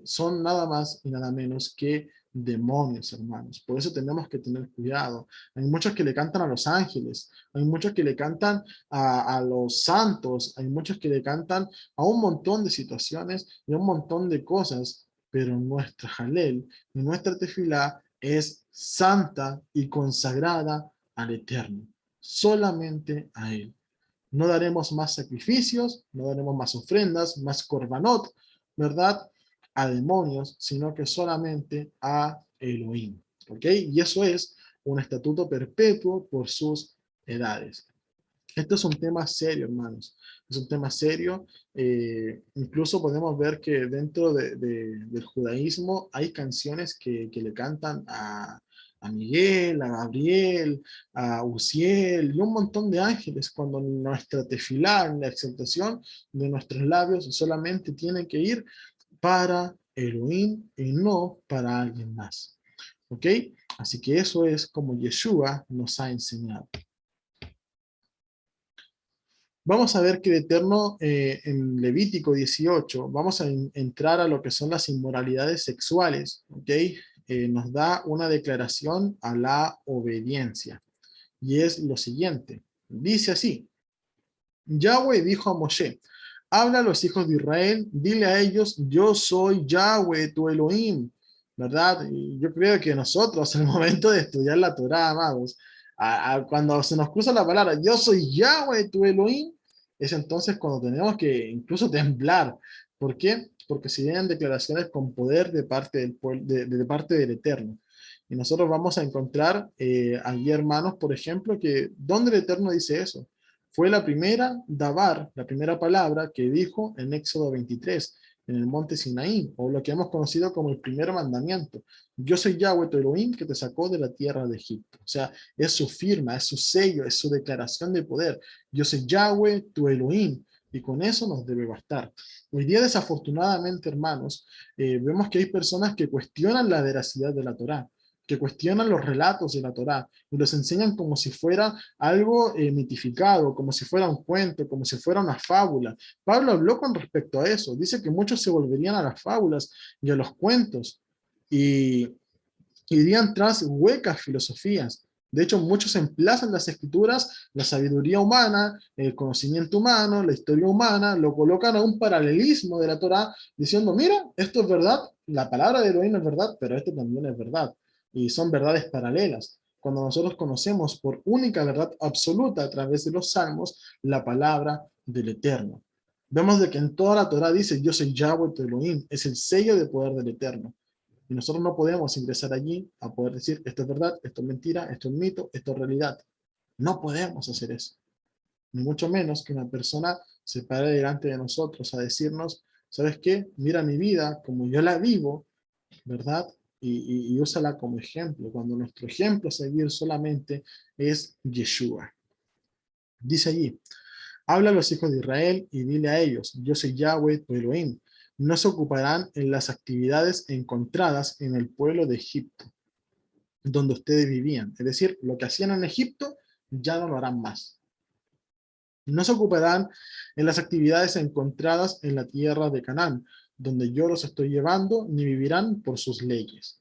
Son nada más y nada menos que demonios, hermanos. Por eso tenemos que tener cuidado. Hay muchos que le cantan a los ángeles, hay muchos que le cantan a los santos, hay muchos que le cantan a un montón de situaciones y a un montón de cosas, pero nuestra Jalel y nuestra Tefilá es santa y consagrada al Eterno, solamente a Él. No daremos más sacrificios, no daremos más ofrendas, más korbanot, ¿verdad? A demonios, sino que solamente a Elohim. ¿Ok? Y eso es un estatuto perpetuo por sus edades. Esto es un tema serio, hermanos. Es un tema serio. Incluso podemos ver que dentro del judaísmo hay canciones que le cantan a Miguel, a Gabriel, a Uziel y un montón de ángeles, cuando nuestra tefilá, la exaltación de nuestros labios solamente tiene que ir para Elohim y no para alguien más. ¿Ok? Así que eso es como Yeshua nos ha enseñado. Vamos a ver que el Eterno en Levítico 18, vamos a entrar a lo que son las inmoralidades sexuales, ¿ok? Nos da una declaración a la obediencia, y es lo siguiente, dice así, Yahweh dijo a Moshe, habla a los hijos de Israel, dile a ellos, yo soy Yahweh, tu Elohim, ¿verdad? Y yo creo que nosotros, en el momento de estudiar la Torá, amados, cuando se nos cruza la palabra, yo soy Yahweh, tu Elohim, es entonces cuando tenemos que incluso temblar. ¿Por qué? Porque si vienen declaraciones con poder de parte de parte del Eterno. Y nosotros vamos a encontrar allí, hermanos, por ejemplo, que ¿dónde el Eterno dice eso? Fue la primera davar, la primera palabra que dijo en Éxodo 23, en el monte Sinaí, o lo que hemos conocido como el primer mandamiento. Yo soy Yahweh tu Elohim que te sacó de la tierra de Egipto. O sea, es su firma, es su sello, es su declaración de poder. Yo soy Yahweh tu Elohim. Y con eso nos debe bastar. Hoy día, desafortunadamente, hermanos, vemos que hay personas que cuestionan la veracidad de la Torá, que cuestionan los relatos de la Torá y los enseñan como si fuera algo mitificado, como si fuera un cuento, como si fuera una fábula. Pablo habló con respecto a eso. Dice que muchos se volverían a las fábulas y a los cuentos y irían tras huecas filosofías. De hecho, muchos emplazan las escrituras, la sabiduría humana, el conocimiento humano, la historia humana, lo colocan a un paralelismo de la Torá, diciendo, mira, esto es verdad, la palabra de Elohim es verdad, pero esto también es verdad. Y son verdades paralelas. Cuando nosotros conocemos por única verdad absoluta a través de los salmos, la palabra del Eterno. Vemos de que en toda la Torá dice, yo soy Yahweh tu Elohim, es el sello de poder del Eterno. Y nosotros no podemos ingresar allí a poder decir, esto es verdad, esto es mentira, esto es mito, esto es realidad. No podemos hacer eso. ni mucho menos que una persona se pare delante de nosotros a decirnos, ¿sabes qué? Mira mi vida como yo la vivo, ¿verdad? Y úsala como ejemplo, cuando nuestro ejemplo a seguir solamente es Yeshua. Dice allí, habla a los hijos de Israel y dile a ellos, yo soy Yahweh tu Elohim. No se ocuparán en las actividades encontradas en el pueblo de Egipto, donde ustedes vivían. Es decir, lo que hacían en Egipto ya no lo harán más. No se ocuparán en las actividades encontradas en la tierra de Canaán, donde yo los estoy llevando, ni vivirán por sus leyes.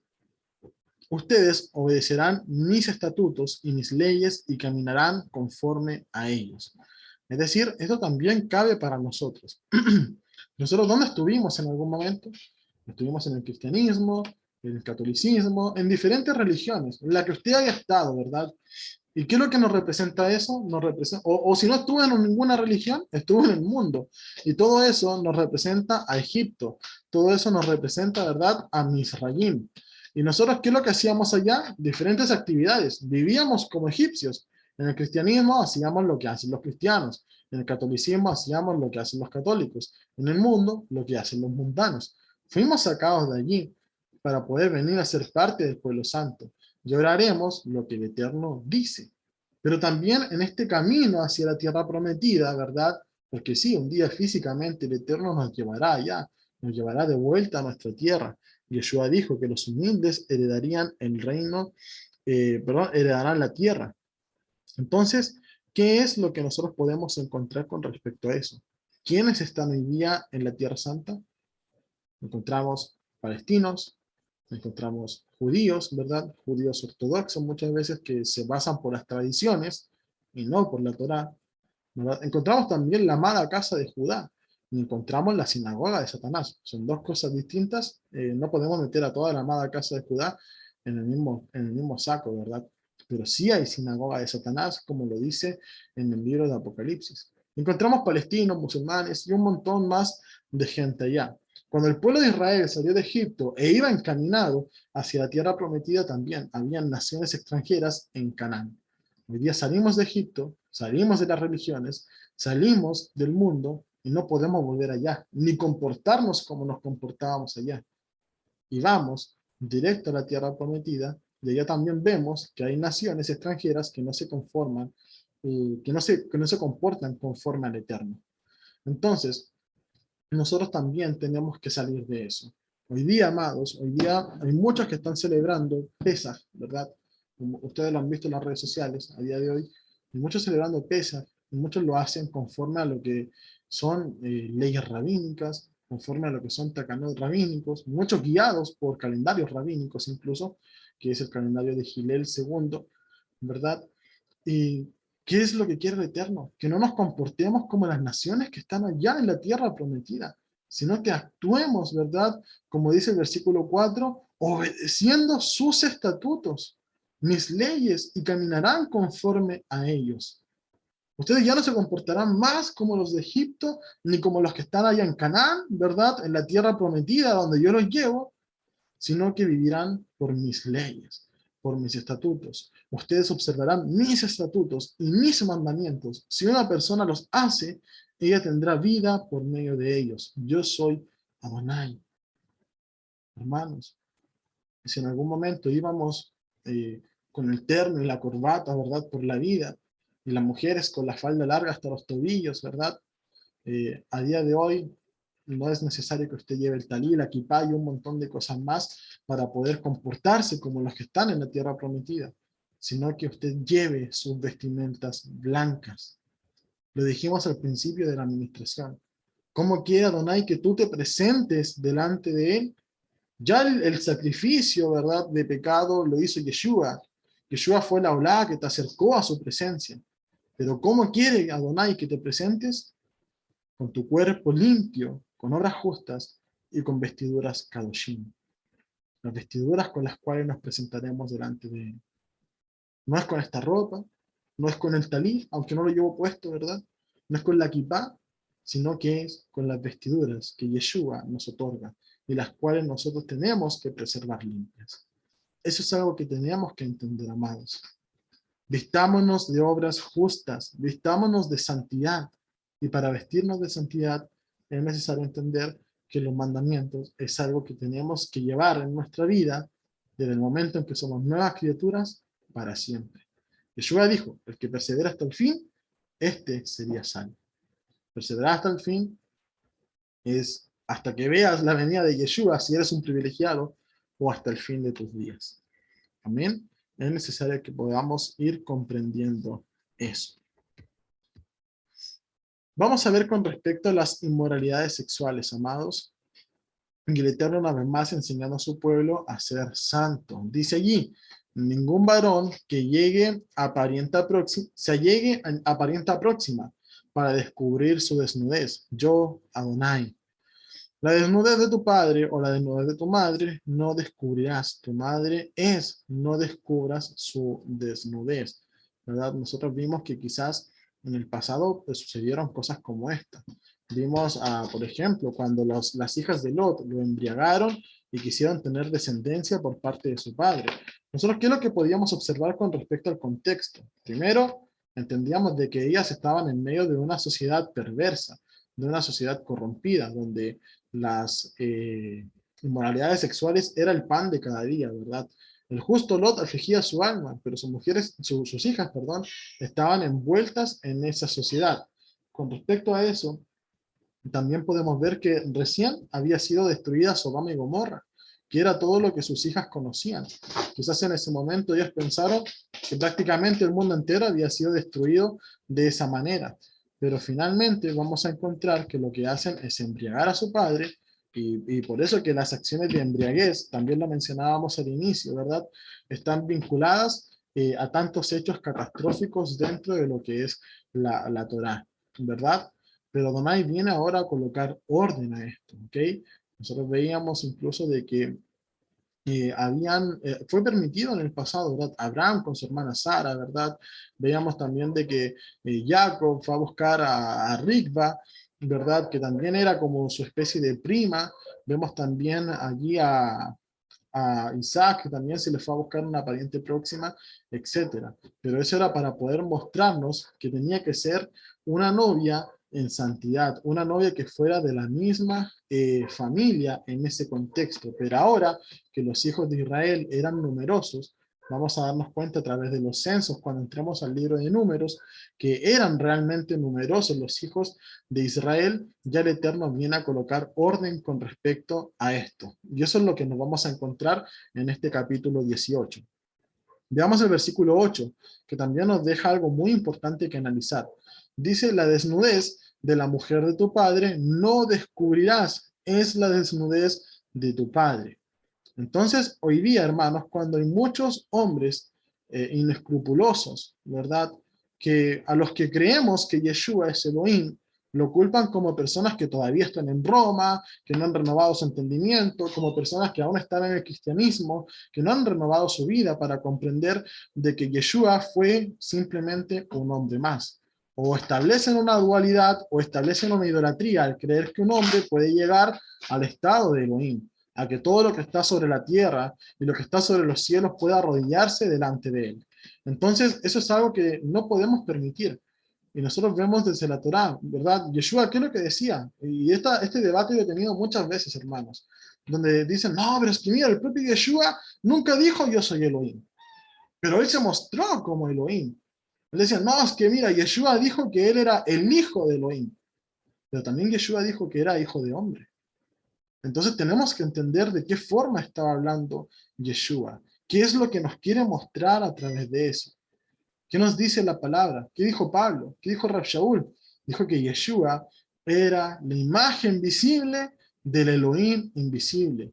Ustedes obedecerán mis estatutos y mis leyes y caminarán conforme a ellos. Es decir, esto también cabe para nosotros. Nosotros, ¿dónde estuvimos en algún momento? Estuvimos en el cristianismo, en el catolicismo, en diferentes religiones, en la que usted haya estado, ¿verdad? ¿Y qué es lo que nos representa eso? Nos representa, o si no estuvo en ninguna religión, estuvo en el mundo. Y todo eso nos representa a Egipto. Todo eso nos representa, ¿verdad?, a Misraim. Y nosotros, ¿qué es lo que hacíamos allá? Diferentes actividades. Vivíamos como egipcios. En el cristianismo hacíamos lo que hacen los cristianos. En el catolicismo hacíamos lo que hacen los católicos. En el mundo, lo que hacen los mundanos. Fuimos sacados de allí para poder venir a ser parte del pueblo santo. Y ahora haremos lo que el Eterno dice. Pero también en este camino hacia la tierra prometida, ¿verdad? Porque sí, un día físicamente el Eterno nos llevará allá, nos llevará de vuelta a nuestra tierra. Yeshua dijo que los humildes heredarían el reino, heredarán la tierra. Entonces, ¿qué es lo que nosotros podemos encontrar con respecto a eso? ¿Quiénes están hoy día en la Tierra Santa? Encontramos palestinos, encontramos judíos, ¿verdad? Judíos ortodoxos muchas veces que se basan por las tradiciones y no por la Torá, ¿verdad? Encontramos también la amada casa de Judá y encontramos la sinagoga de Satanás. Son dos cosas distintas. No podemos meter a toda la amada casa de Judá en el mismo saco, ¿verdad? Pero sí hay sinagoga de Satanás, como lo dice en el libro de Apocalipsis. Encontramos palestinos, musulmanes y un montón más de gente allá. Cuando el pueblo de Israel salió de Egipto e iba encaminado hacia la tierra prometida, también habían naciones extranjeras en Canaán. Hoy día salimos de Egipto, salimos de las religiones, salimos del mundo y no podemos volver allá, ni comportarnos como nos comportábamos allá. Y vamos directo a la tierra prometida, y allá también vemos que hay naciones extranjeras que no se conforman, que no se comportan conforme al Eterno. Entonces, nosotros también tenemos que salir de eso. Hoy día, amados, hoy día hay muchos que están celebrando Pesaj, ¿verdad? Como ustedes lo han visto en las redes sociales a día de hoy, hay muchos celebrando Pesaj, y muchos lo hacen conforme a lo que son leyes rabínicas, conforme a lo que son takanot rabínicos, muchos guiados por calendarios rabínicos incluso, que es el calendario de Gilel II, ¿verdad? ¿Y qué es lo que quiere el Eterno? Que no nos comportemos como las naciones que están allá en la tierra prometida, sino que actuemos, ¿verdad? Como dice el versículo 4, obedeciendo sus estatutos, mis leyes, y caminarán conforme a ellos. Ustedes ya no se comportarán más como los de Egipto, ni como los que están allá en Canaán, ¿verdad? En la tierra prometida donde yo los llevo, sino que vivirán por mis leyes, por mis estatutos. Ustedes observarán mis estatutos y mis mandamientos. Si una persona los hace, ella tendrá vida por medio de ellos. Yo soy Adonai. Hermanos, si en algún momento íbamos con el terno y la corbata, ¿verdad?, por la vida, y las mujeres con la falda larga hasta los tobillos, ¿verdad? A día de hoy no es necesario que usted lleve el talí, la kipá y un montón de cosas más para poder comportarse como los que están en la tierra prometida, sino que usted lleve sus vestimentas blancas. Lo dijimos al principio de la administración. ¿Cómo quiere Adonai que tú te presentes delante de él? Ya el sacrificio, ¿verdad?, de pecado lo hizo Yeshua. Yeshua fue la olá que te acercó a su presencia. Pero ¿cómo quiere Adonai que te presentes? Con tu cuerpo limpio, con obras justas y con vestiduras kadoshim. Las vestiduras con las cuales nos presentaremos delante de él. No es con esta ropa, no es con el talí, aunque no lo llevo puesto, ¿verdad? No es con la kipá, sino que es con las vestiduras que Yeshua nos otorga y las cuales nosotros tenemos que preservar limpias. Eso es algo que tenemos que entender, amados. Vistámonos de obras justas, vistámonos de santidad. Y para vestirnos de santidad es necesario entender que los mandamientos es algo que tenemos que llevar en nuestra vida desde el momento en que somos nuevas criaturas para siempre. Yeshua dijo, el que persevera hasta el fin, este sería salvo. Perseverar hasta el fin es hasta que veas la venida de Yeshua, si eres un privilegiado, o hasta el fin de tus días. Amén. Es necesario que podamos ir comprendiendo eso. Vamos a ver con respecto a las inmoralidades sexuales, amados. Y el Eterno una vez más enseñando a su pueblo a ser santo. Dice allí, ningún varón que llegue a parienta próxima para descubrir su desnudez. Yo, Adonai. La desnudez de tu padre o la desnudez de tu madre no descubrirás. Tu madre es, no descubras su desnudez. ¿Verdad? Nosotros vimos que quizás en el pasado pues, sucedieron cosas como esta. Vimos, por ejemplo, cuando las hijas de Lot lo embriagaron y quisieron tener descendencia por parte de su padre. Nosotros, ¿qué es lo que podíamos observar con respecto al contexto? Primero, entendíamos de que ellas estaban en medio de una sociedad perversa, de una sociedad corrompida, donde las inmoralidades sexuales era el pan de cada día, ¿verdad? El justo Lot afligía su alma, pero sus hijas, perdón, estaban envueltas en esa sociedad. Con respecto a eso, también podemos ver que recién había sido destruida Sodoma y Gomorra, que era todo lo que sus hijas conocían. Quizás en ese momento ellos pensaron que prácticamente el mundo entero había sido destruido de esa manera. Pero finalmente vamos a encontrar que lo que hacen es embriagar a su padre, y por eso que las acciones de embriaguez, también lo mencionábamos al inicio, ¿verdad? Están vinculadas a tantos hechos catastróficos dentro de lo que es la Torá, ¿verdad? Pero Adonai viene ahora a colocar orden a esto, ¿ok? Nosotros veíamos incluso de que fue permitido en el pasado, ¿verdad? Abraham con su hermana Sara, ¿verdad? Veíamos también de que Jacob fue a buscar a Rigba, ¿verdad? Que también era como su especie de prima. Vemos también allí a Isaac, que también se le fue a buscar una pariente próxima, etcétera. Pero eso era para poder mostrarnos que tenía que ser una novia en santidad, una novia que fuera de la misma familia en ese contexto. Pero ahora que los hijos de Israel eran numerosos, vamos a darnos cuenta a través de los censos, cuando entremos al libro de Números, que eran realmente numerosos los hijos de Israel. Ya el Eterno viene a colocar orden con respecto a esto. Y eso es lo que nos vamos a encontrar en este capítulo 18. Veamos el versículo 8, que también nos deja algo muy importante que analizar. Dice, la desnudez de la mujer de tu padre no descubrirás, es la desnudez de tu padre. Entonces, hoy día, hermanos, cuando hay muchos hombres inescrupulosos, ¿verdad? Que a los que creemos que Yeshua es Elohim, lo culpan como personas que todavía están en Roma, que no han renovado su entendimiento, como personas que aún están en el cristianismo, que no han renovado su vida para comprender de que Yeshua fue simplemente un hombre más. O establecen una dualidad o establecen una idolatría al creer que un hombre puede llegar al estado de Elohim, a que todo lo que está sobre la tierra y lo que está sobre los cielos pueda arrodillarse delante de él. Entonces, eso es algo que no podemos permitir. Y nosotros vemos desde la Torá, ¿verdad? Yeshua, ¿qué es lo que decía? Y este debate lo he tenido muchas veces, hermanos, donde dicen, no, pero es que mira, el propio Yeshua nunca dijo yo soy Elohim, pero él se mostró como Elohim. Él decía, no, es que mira, Yeshua dijo que él era el hijo de Elohim, pero también Yeshua dijo que era hijo de hombre. Entonces tenemos que entender de qué forma estaba hablando Yeshua, qué es lo que nos quiere mostrar a través de eso. ¿Qué nos dice la palabra? ¿Qué dijo Pablo? ¿Qué dijo Rab Shaul? Dijo que Yeshua era la imagen visible del Elohim invisible.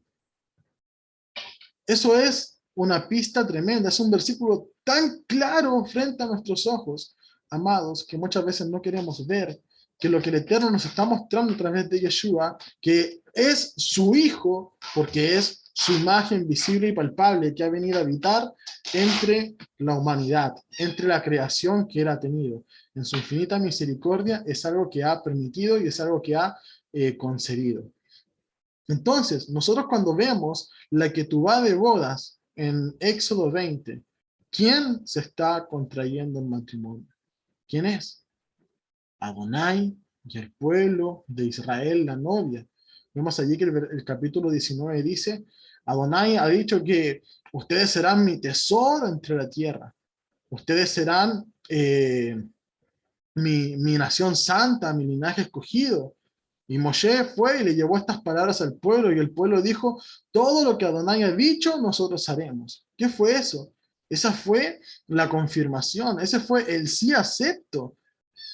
Eso es una pista tremenda, es un versículo tan claro frente a nuestros ojos, amados, que muchas veces no queremos ver, que lo que el Eterno nos está mostrando a través de Yeshua, que es su Hijo, porque es su imagen visible y palpable que ha venido a habitar entre la humanidad, entre la creación que él ha tenido. En su infinita misericordia es algo que ha permitido y es algo que ha concedido. Entonces, nosotros cuando vemos la ketubá de bodas en Éxodo 20, ¿Quién se está contrayendo en matrimonio? ¿Quién es? Adonai y el pueblo de Israel, la novia. Vemos allí que el capítulo 19 dice, Adonai ha dicho que ustedes serán mi tesoro entre la tierra. Ustedes serán mi nación santa, mi linaje escogido. Y Moshe fue y le llevó estas palabras al pueblo, y el pueblo dijo, todo lo que Adonai ha dicho, nosotros haremos. ¿Qué fue eso? Esa fue la confirmación, ese fue el sí acepto.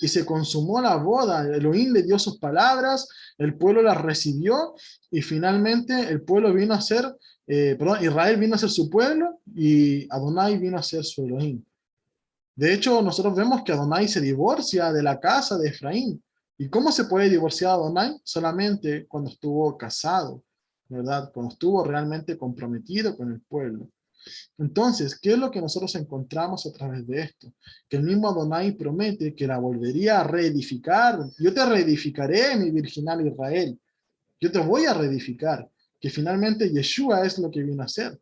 Y se consumó la boda, Elohim le dio sus palabras, el pueblo las recibió, y finalmente el pueblo vino a ser, Israel vino a ser su pueblo, y Adonai vino a ser su Elohim. De hecho, nosotros vemos que Adonai se divorcia de la casa de Efraín. ¿Y cómo se puede divorciar a Adonai? Solamente cuando estuvo casado, ¿verdad? Cuando estuvo realmente comprometido con el pueblo. Entonces, ¿qué es lo que nosotros encontramos a través de esto? Que el mismo Adonai promete que la volvería a reedificar. Yo te reedificaré, mi virginal Israel. Yo te voy a reedificar. Que finalmente Yeshua es lo que vino a hacer.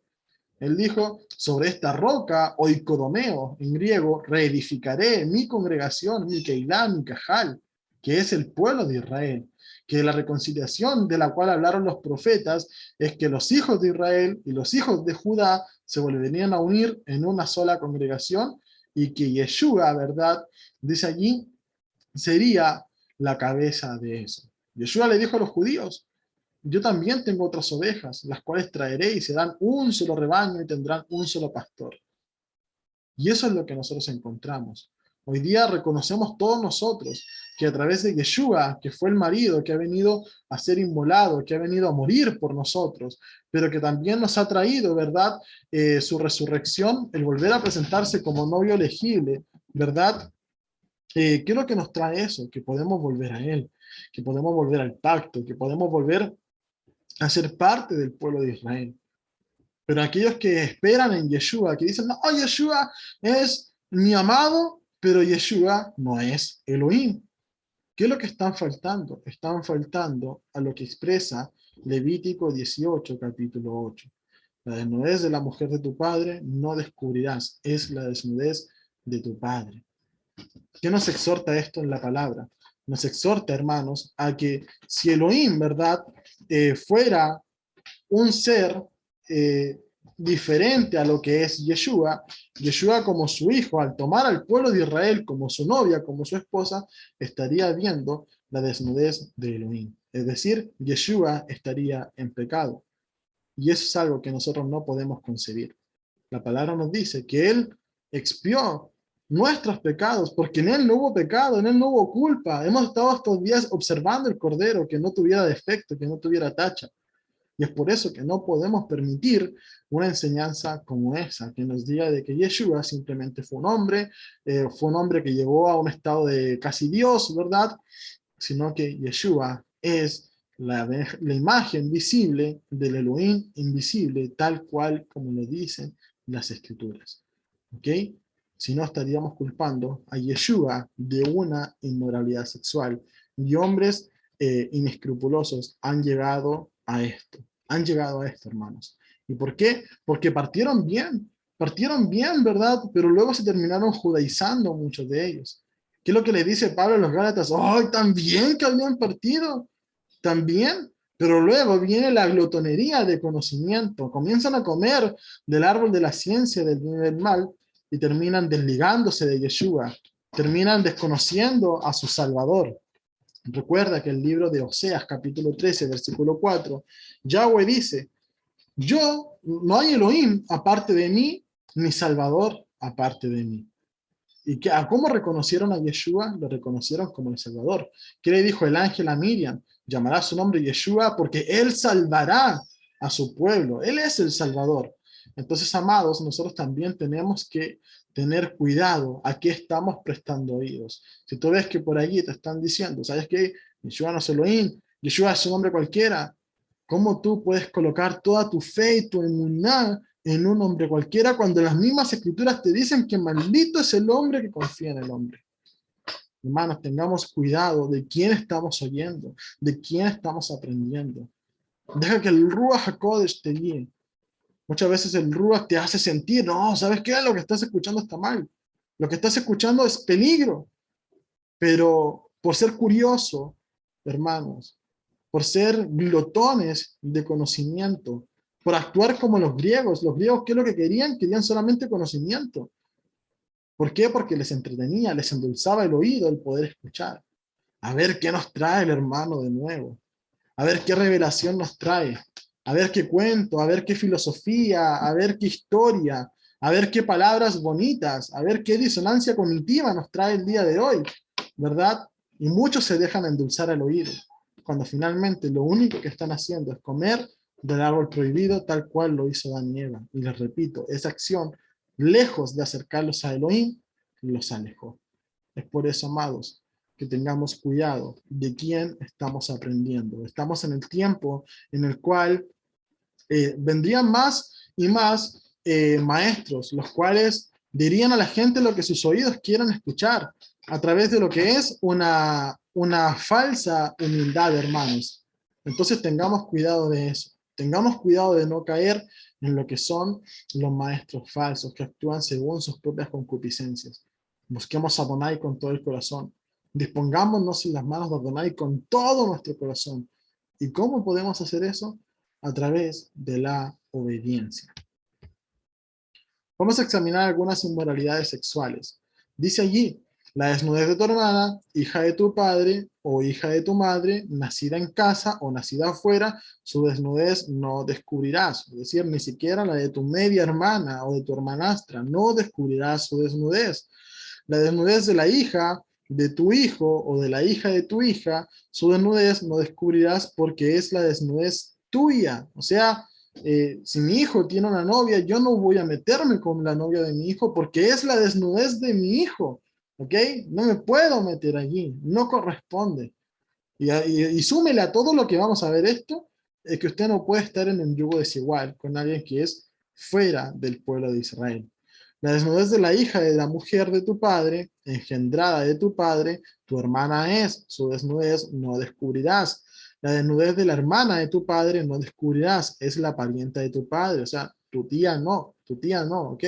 Él dijo, sobre esta roca, oikodomeo, en griego, reedificaré mi congregación, mi keilá, mi cajal, que es el pueblo de Israel. Que la reconciliación de la cual hablaron los profetas es que los hijos de Israel y los hijos de Judá se volverían a unir en una sola congregación, y que Yeshua, ¿verdad? Dice allí, sería la cabeza de eso. Yeshua le dijo a los judíos, yo también tengo otras ovejas, las cuales traeré y serán un solo rebaño y tendrán un solo pastor. Y eso es lo que nosotros encontramos. Hoy día reconocemos todos nosotros que a través de Yeshua, que fue el marido que ha venido a ser inmolado, que ha venido a morir por nosotros, pero que también nos ha traído, ¿verdad? Su resurrección, el volver a presentarse como novio elegible, ¿verdad? ¿Qué es lo que nos trae eso? Que podemos volver a Él, que podemos volver al pacto, que podemos volver a ser parte del pueblo de Israel. Pero aquellos que esperan en Yeshua, que dicen, no, Yeshua es mi amado, pero Yeshua no es Elohim. ¿Qué es lo que están faltando? Están faltando a lo que expresa Levítico 18, capítulo 8. La desnudez de la mujer de tu padre no descubrirás, es la desnudez de tu padre. ¿Qué nos exhorta esto en la palabra? Nos exhorta, hermanos, a que si Elohim, ¿verdad?, fuera un ser diferente a lo que es Yeshua, Yeshua como su hijo, al tomar al pueblo de Israel como su novia, como su esposa, estaría viendo la desnudez de Elohim. Es decir, Yeshua estaría en pecado. Y eso es algo que nosotros no podemos concebir. La palabra nos dice que Él expió nuestros pecados, porque en Él no hubo pecado, en Él no hubo culpa. Hemos estado estos días observando el Cordero, que no tuviera defecto, que no tuviera tacha. Y es por eso que no podemos permitir una enseñanza como esa, que nos diga de que Yeshua simplemente fue un hombre que llegó a un estado de casi Dios, ¿verdad? Sino que Yeshua es la imagen visible del Elohim invisible, tal cual como lo dicen las Escrituras. ¿Ok? Si no, estaríamos culpando a Yeshua de una inmoralidad sexual. Y hombres inescrupulosos han llegado a esto. Han llegado a esto, hermanos. ¿Y por qué? Porque partieron bien, ¿verdad? Pero luego se terminaron judaizando muchos de ellos. ¿Qué es lo que le dice Pablo a los Gálatas? ¡Ay, también que habían partido! También. Pero luego viene la glotonería de conocimiento. Comienzan a comer del árbol de la ciencia del bien y del mal y terminan desligándose de Yeshua. Terminan desconociendo a su Salvador. Recuerda que el libro de Oseas, capítulo 13, versículo 4, Yahweh dice, no hay Elohim aparte de mí, ni Salvador aparte de mí. ¿Y cómo reconocieron a Yeshua? Lo reconocieron como el Salvador. ¿Qué le dijo el ángel a Miriam? Llamará su nombre Yeshua porque Él salvará a su pueblo. Él es el Salvador. Entonces, amados, nosotros también tenemos que tener cuidado a qué estamos prestando oídos. Si tú ves que por allí te están diciendo, ¿sabes qué? Yeshua no es Elohim, Yeshua es un hombre cualquiera. ¿Cómo tú puedes colocar toda tu fe y tu emuná en un hombre cualquiera cuando las mismas escrituras te dicen que maldito es el hombre que confía en el hombre? Hermanos, tengamos cuidado de quién estamos oyendo, de quién estamos aprendiendo. Deja que el Ruach HaKodesh te guíe. Muchas veces el ruach te hace sentir, no, ¿sabes qué? Lo que estás escuchando está mal. Lo que estás escuchando es peligro. Pero por ser curioso, hermanos, por ser glotones de conocimiento, por actuar como los griegos, ¿qué es lo que querían? Querían solamente conocimiento. ¿Por qué? Porque les entretenía, les endulzaba el oído el poder escuchar. A ver qué nos trae el hermano de nuevo. A ver qué revelación nos trae. A ver qué cuento, a ver qué filosofía, a ver qué historia, a ver qué palabras bonitas, a ver qué disonancia cognitiva nos trae el día de hoy, ¿verdad? Y muchos se dejan endulzar el oído, cuando finalmente lo único que están haciendo es comer del árbol prohibido, tal cual lo hizo Adán y Eva. Y les repito, esa acción, lejos de acercarlos a Elohim, los alejó. Es por eso, amados, que tengamos cuidado de quién estamos aprendiendo. Estamos en el tiempo en el cual vendrían más y más maestros, los cuales dirían a la gente lo que sus oídos quieran escuchar, a través de lo que es una falsa humildad, hermanos. Entonces tengamos cuidado de eso. Tengamos cuidado de no caer en lo que son los maestros falsos, que actúan según sus propias concupiscencias. Busquemos a Adonai con todo el corazón. Dispongámonos en las manos de Adonai con todo nuestro corazón. ¿Y cómo podemos hacer eso? A través de la obediencia. Vamos a examinar algunas inmoralidades sexuales. Dice allí, la desnudez de tu hermana, hija de tu padre o hija de tu madre, nacida en casa o nacida afuera, su desnudez no descubrirás. Es decir, ni siquiera la de tu media hermana o de tu hermanastra, no descubrirás su desnudez. La desnudez de la hija de tu hijo o de la hija de tu hija, su desnudez no descubrirás porque es la desnudez tuya. O sea, si mi hijo tiene una novia, yo no voy a meterme con la novia de mi hijo porque es la desnudez de mi hijo, ¿ok? No me puedo meter allí, no corresponde. Y súmele a todo lo que vamos a ver esto, es que usted no puede estar en un yugo desigual con alguien que es fuera del pueblo de Israel. La desnudez de la hija de la mujer de tu padre, engendrada de tu padre, tu hermana es, su desnudez no descubrirás. La desnudez de la hermana de tu padre no descubrirás, es la parienta de tu padre, o sea, tu tía no, ¿ok?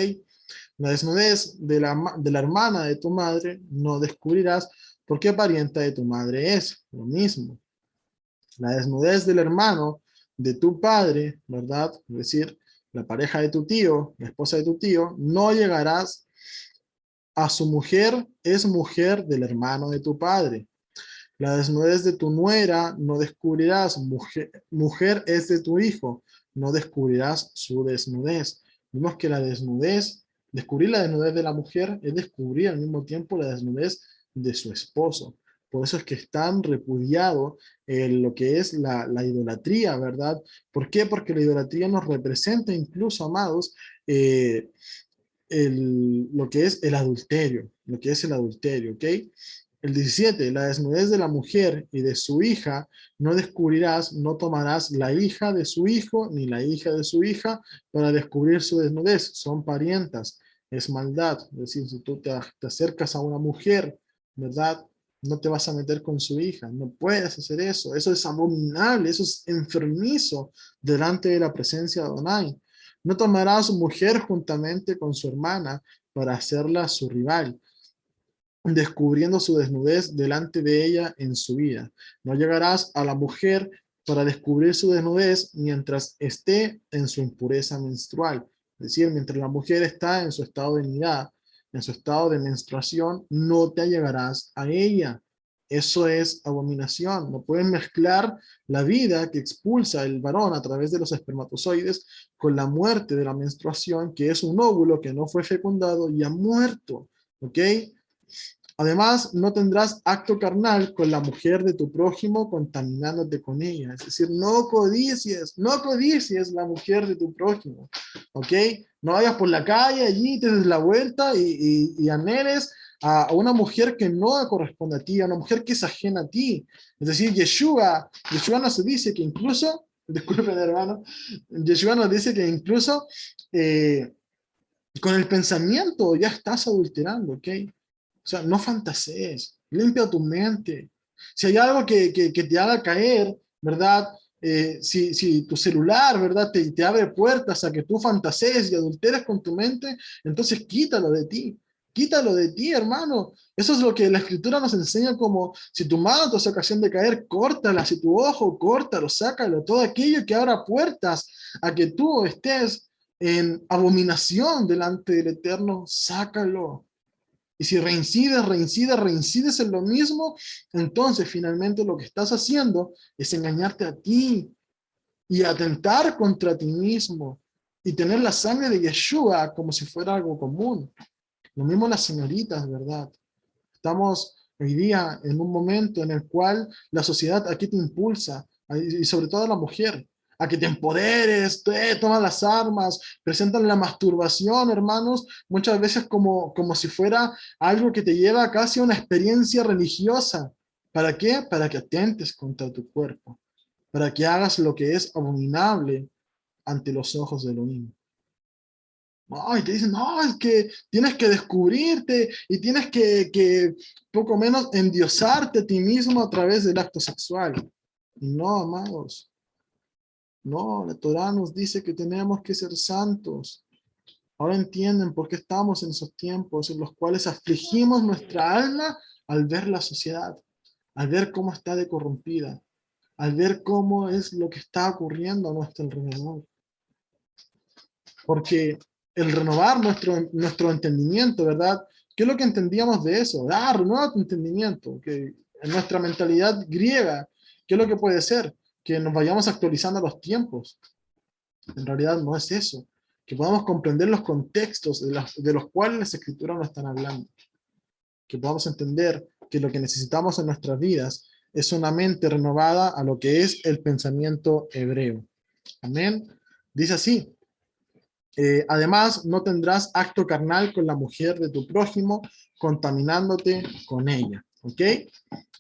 La desnudez de la hermana de tu madre no descubrirás, porque parienta de tu madre es, lo mismo. La desnudez del hermano de tu padre, ¿verdad? Es decir, la pareja de tu tío, la esposa de tu tío, no llegarás a su mujer, es mujer del hermano de tu padre. La desnudez de tu nuera no descubrirás, mujer es de tu hijo, no descubrirás su desnudez. Vimos que la desnudez, descubrir la desnudez de la mujer es descubrir al mismo tiempo la desnudez de su esposo. Por eso es que es tan repudiado lo que es la idolatría, ¿verdad? ¿Por qué? Porque la idolatría nos representa incluso, amados, lo que es el adulterio, ¿ok? El 17, la desnudez de la mujer y de su hija no descubrirás, no tomarás la hija de su hijo ni la hija de su hija para descubrir su desnudez, son parientas, es maldad. Es decir, si tú te acercas a una mujer, ¿verdad? No te vas a meter con su hija, no puedes hacer eso, eso es abominable, eso es enfermizo delante de la presencia de Adonai. No tomará a su mujer juntamente con su hermana para hacerla su rival, descubriendo su desnudez delante de ella en su vida. No llegarás a la mujer para descubrir su desnudez mientras esté en su impureza menstrual. Es decir, mientras la mujer está en su estado de nidad, en su estado de menstruación, no te allegarás a ella. Eso es abominación. No pueden mezclar la vida que expulsa el varón a través de los espermatozoides con la muerte de la menstruación, que es un óvulo que no fue fecundado y ha muerto. ¿Ok? Además, no tendrás acto carnal con la mujer de tu prójimo contaminándote con ella. Es decir, no codicies la mujer de tu prójimo. ¿Ok? No vayas por la calle allí, te des la vuelta y anheles a una mujer que no corresponde a ti, a una mujer que es ajena a ti. Es decir, Yeshua nos dice que incluso, disculpen hermano, Yeshua nos dice que incluso con el pensamiento ya estás adulterando, ¿ok? O sea, no fantasees, limpia tu mente. Si hay algo que te haga caer, ¿verdad? si tu celular, ¿verdad? Te abre puertas a que tú fantasees y adulteres con tu mente, entonces quítalo de ti. Quítalo de ti, hermano. Eso es lo que la Escritura nos enseña, como si tu mano te hace ocasión de caer, córtala. Si tu ojo, córtalo, sácalo. Todo aquello que abra puertas a que tú estés en abominación delante del Eterno, sácalo. Y si reincides en lo mismo, entonces finalmente lo que estás haciendo es engañarte a ti y atentar contra ti mismo y tener la sangre de Yeshua como si fuera algo común. Lo mismo las señoritas, ¿verdad? Estamos hoy día en un momento en el cual la sociedad aquí te impulsa, y sobre todo la mujer, a que te empoderes, tomas las armas, presentan la masturbación, hermanos, muchas veces como si fuera algo que te lleva casi a una experiencia religiosa. ¿Para qué? Para que atentes contra tu cuerpo, para que hagas lo que es abominable ante los ojos del Elohim. No, y te dicen, no, es que tienes que descubrirte y tienes que poco menos endiosarte a ti mismo a través del acto sexual. Y no, amados. No, la Torá nos dice que tenemos que ser santos. Ahora entienden por qué estamos en esos tiempos en los cuales afligimos nuestra alma al ver la sociedad, al ver cómo está de corrompida, al ver cómo es lo que está ocurriendo a nuestro alrededor. Porque el renovar nuestro entendimiento, ¿verdad? ¿Qué es lo que entendíamos de eso? Renueva tu entendimiento, que en nuestra mentalidad griega, ¿qué es lo que puede ser? Que nos vayamos actualizando a los tiempos. En realidad no es eso. Que podamos comprender los contextos de los cuales las escrituras nos están hablando. Que podamos entender que lo que necesitamos en nuestras vidas es una mente renovada a lo que es el pensamiento hebreo. Amén. Dice así. Además, no tendrás acto carnal con la mujer de tu prójimo, contaminándote con ella. ¿Ok?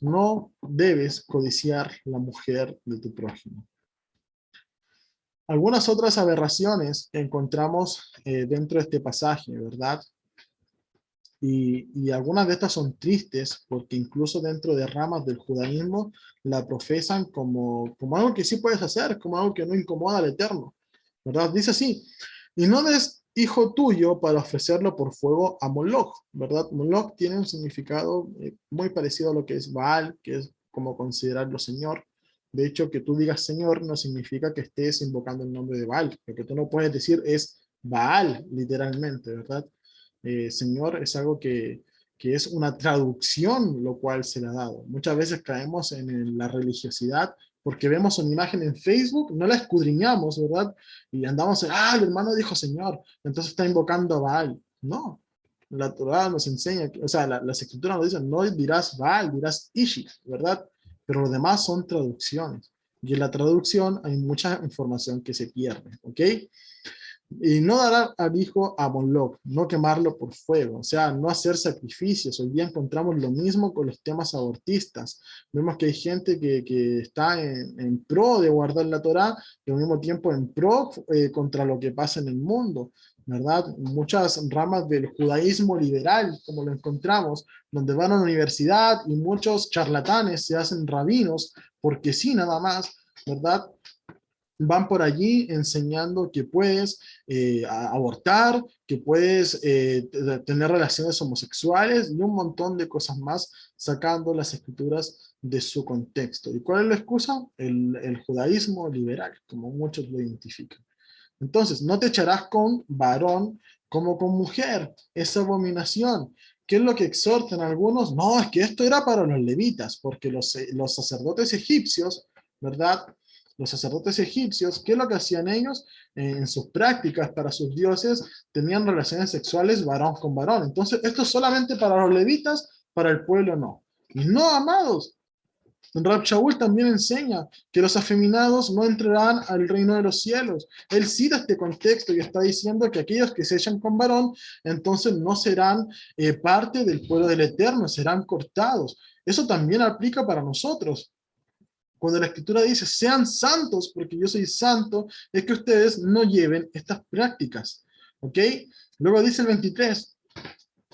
No debes codiciar la mujer de tu prójimo. Algunas otras aberraciones que encontramos dentro de este pasaje, ¿verdad? Y algunas de estas son tristes porque incluso dentro de ramas del judaísmo la profesan como algo que sí puedes hacer, como algo que no incomoda al Eterno, ¿verdad? Dice así, y no des hijo tuyo para ofrecerlo por fuego a Moloch, ¿verdad? Moloch tiene un significado muy parecido a lo que es Baal, que es como considerarlo Señor. De hecho, que tú digas Señor no significa que estés invocando el nombre de Baal. Lo que tú no puedes decir es Baal, literalmente, ¿verdad? Señor es algo que es una traducción, lo cual se le ha dado. Muchas veces caemos en la religiosidad porque vemos una imagen en Facebook, no la escudriñamos, ¿verdad? Y andamos el hermano dijo Señor, entonces está invocando a Baal. No, la Torah nos enseña, o sea, las escrituras nos dicen, no dirás Baal, dirás Ishi, ¿verdad? Pero lo demás son traducciones. Y en la traducción hay mucha información que se pierde, ¿ok? Y no dar al hijo a Moloch, no quemarlo por fuego, o sea, no hacer sacrificios. Hoy día encontramos lo mismo con los temas abortistas. Vemos que hay gente que está en pro de guardar la Torá y al mismo tiempo en pro contra lo que pasa en el mundo, ¿verdad? Muchas ramas del judaísmo liberal, como lo encontramos, donde van a la universidad y muchos charlatanes se hacen rabinos, porque sí, nada más, ¿verdad? Van por allí enseñando que puedes abortar, que puedes tener relaciones homosexuales y un montón de cosas más, sacando las escrituras de su contexto. ¿Y cuál es la excusa? El judaísmo liberal, como muchos lo identifican. Entonces, no te echarás con varón como con mujer, esa abominación. ¿Qué es lo que exhortan algunos? No, es que esto era para los levitas, porque los sacerdotes egipcios, ¿verdad? Los sacerdotes egipcios, ¿qué es lo que hacían ellos? En sus prácticas para sus dioses, tenían relaciones sexuales varón con varón. Entonces, esto es solamente para los levitas, para el pueblo no. Y no, amados. Rab Shaul también enseña que los afeminados no entrarán al reino de los cielos. Él cita este contexto y está diciendo que aquellos que se echan con varón, entonces no serán parte del pueblo del Eterno, serán cortados. Eso también aplica para nosotros. Cuando la Escritura dice, sean santos porque yo soy santo, es que ustedes no lleven estas prácticas. ¿Ok? Luego dice el 23,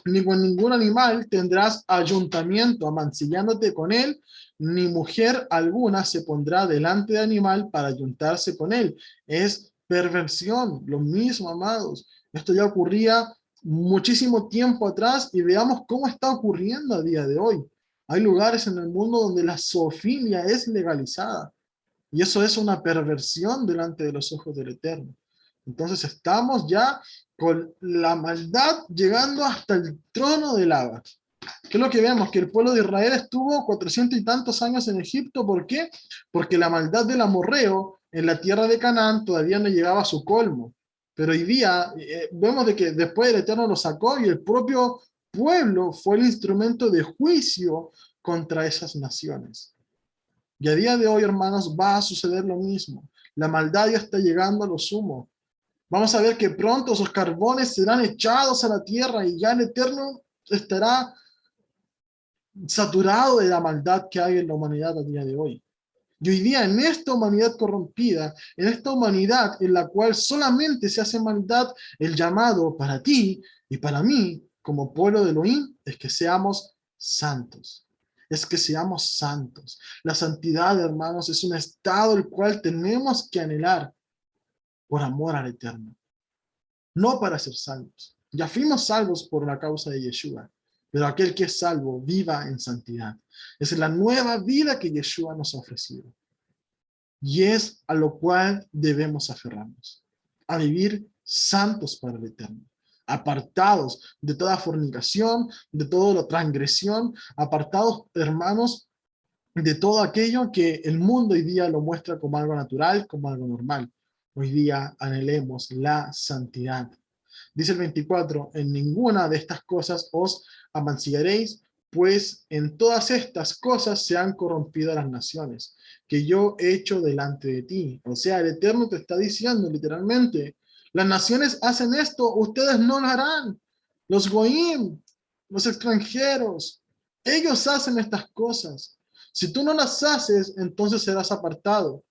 ni con ningún animal tendrás ayuntamiento, amancillándote con él, ni mujer alguna se pondrá delante de animal para ayuntarse con él. Es perversión, lo mismo, amados. Esto ya ocurría muchísimo tiempo atrás y veamos cómo está ocurriendo a día de hoy. Hay lugares en el mundo donde la zoofilia es legalizada y eso es una perversión delante de los ojos del Eterno. Entonces estamos ya con la maldad llegando hasta el trono de lava. ¿Qué es lo que vemos? Que el pueblo de Israel estuvo 400 y tantos años en Egipto. ¿Por qué? Porque la maldad del amorreo en la tierra de Canaán todavía no llegaba a su colmo. Pero hoy día vemos de que después el Eterno lo sacó y el propio pueblo fue el instrumento de juicio contra esas naciones. Y a día de hoy, hermanos, va a suceder lo mismo. La maldad ya está llegando a lo sumo. Vamos a ver que pronto esos carbones serán echados a la tierra y ya el Eterno estará saturado de la maldad que hay en la humanidad a día de hoy. Y hoy día en esta humanidad corrompida, en esta humanidad en la cual solamente se hace maldad, el llamado para ti y para mí como pueblo de Elohim es que seamos santos. Es que seamos santos. La santidad, hermanos, es un estado el cual tenemos que anhelar por amor al Eterno. No para ser salvos. Ya fuimos salvos por la causa de Yeshua. Pero aquel que es salvo, viva en santidad. Esa es la nueva vida que Yeshua nos ha ofrecido. Y es a lo cual debemos aferrarnos. A vivir santos para el Eterno. Apartados de toda fornicación, de toda la transgresión. Apartados, hermanos, de todo aquello que el mundo hoy día lo muestra como algo natural, como algo normal. Hoy día anhelemos la santidad. Dice el 24, en ninguna de estas cosas os amancillaréis, pues en todas estas cosas se han corrompido las naciones, que yo he hecho delante de ti. O sea, el Eterno te está diciendo literalmente, las naciones hacen esto, ustedes no lo harán. Los goim, los extranjeros, ellos hacen estas cosas. Si tú no las haces, entonces serás apartado.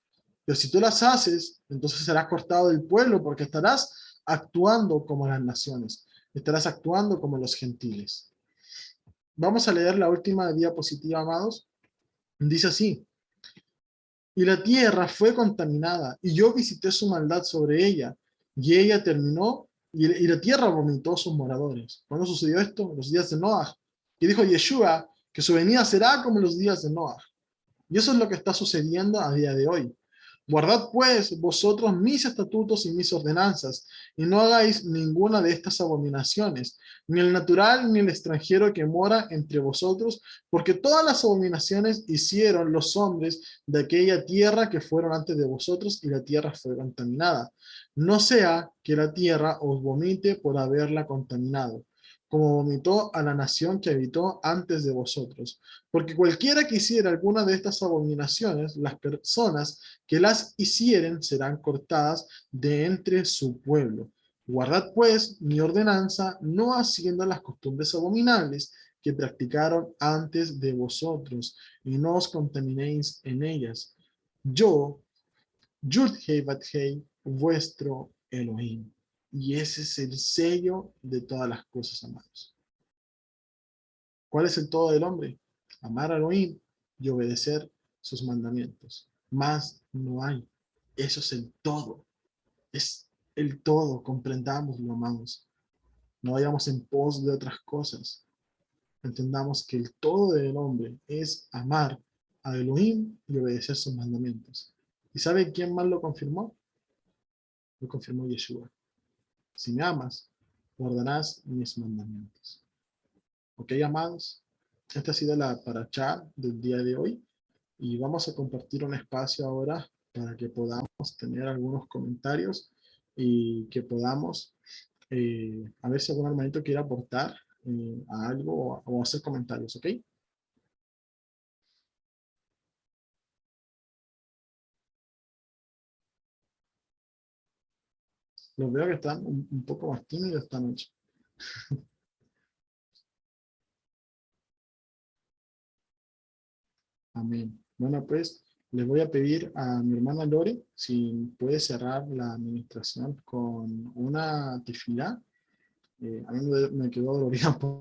Pero si tú las haces, entonces serás cortado del pueblo porque estarás actuando como las naciones. Estarás actuando como los gentiles. Vamos a leer la última diapositiva, amados. Dice así. Y la tierra fue contaminada, y yo visité su maldad sobre ella, y ella terminó, y la tierra vomitó sus moradores. ¿Cuándo sucedió esto? En los días de Noah. Y dijo Yeshua que su venida será como los días de Noah. Y eso es lo que está sucediendo a día de hoy. Guardad pues vosotros mis estatutos y mis ordenanzas, y no hagáis ninguna de estas abominaciones, ni el natural ni el extranjero que mora entre vosotros, porque todas las abominaciones hicieron los hombres de aquella tierra que fueron antes de vosotros, y la tierra fue contaminada. No sea que la tierra os vomite por haberla contaminado, como vomitó a la nación que habitó antes de vosotros. Porque cualquiera que hiciera alguna de estas abominaciones, las personas que las hicieren serán cortadas de entre su pueblo. Guardad pues mi ordenanza, no haciendo las costumbres abominables que practicaron antes de vosotros, y no os contaminéis en ellas. Yo, Yud-Hei Bat-Hei, vuestro Elohim. Y ese es el sello de todas las cosas, amados. ¿Cuál es el todo del hombre? Amar a Elohim y obedecer sus mandamientos. Más no hay. Eso es el todo. Es el todo. Comprendámoslo, amados. No vayamos en pos de otras cosas. Entendamos que el todo del hombre es amar a Elohim y obedecer sus mandamientos. ¿Y sabe quién más lo confirmó? Lo confirmó Yeshua. Si me amas, guardarás mis mandamientos. ¿Ok, amados? Esta ha sido la parashá del día de hoy. Y vamos a compartir un espacio ahora para que podamos tener algunos comentarios y que podamos, a ver si algún hermanito quiere aportar a algo o hacer comentarios, ¿ok? Los veo que están un poco más tímidos esta noche. Amén. Bueno, pues les voy a pedir a mi hermana Lore si puede cerrar la administración con una tefilá. A mí me quedó dolorida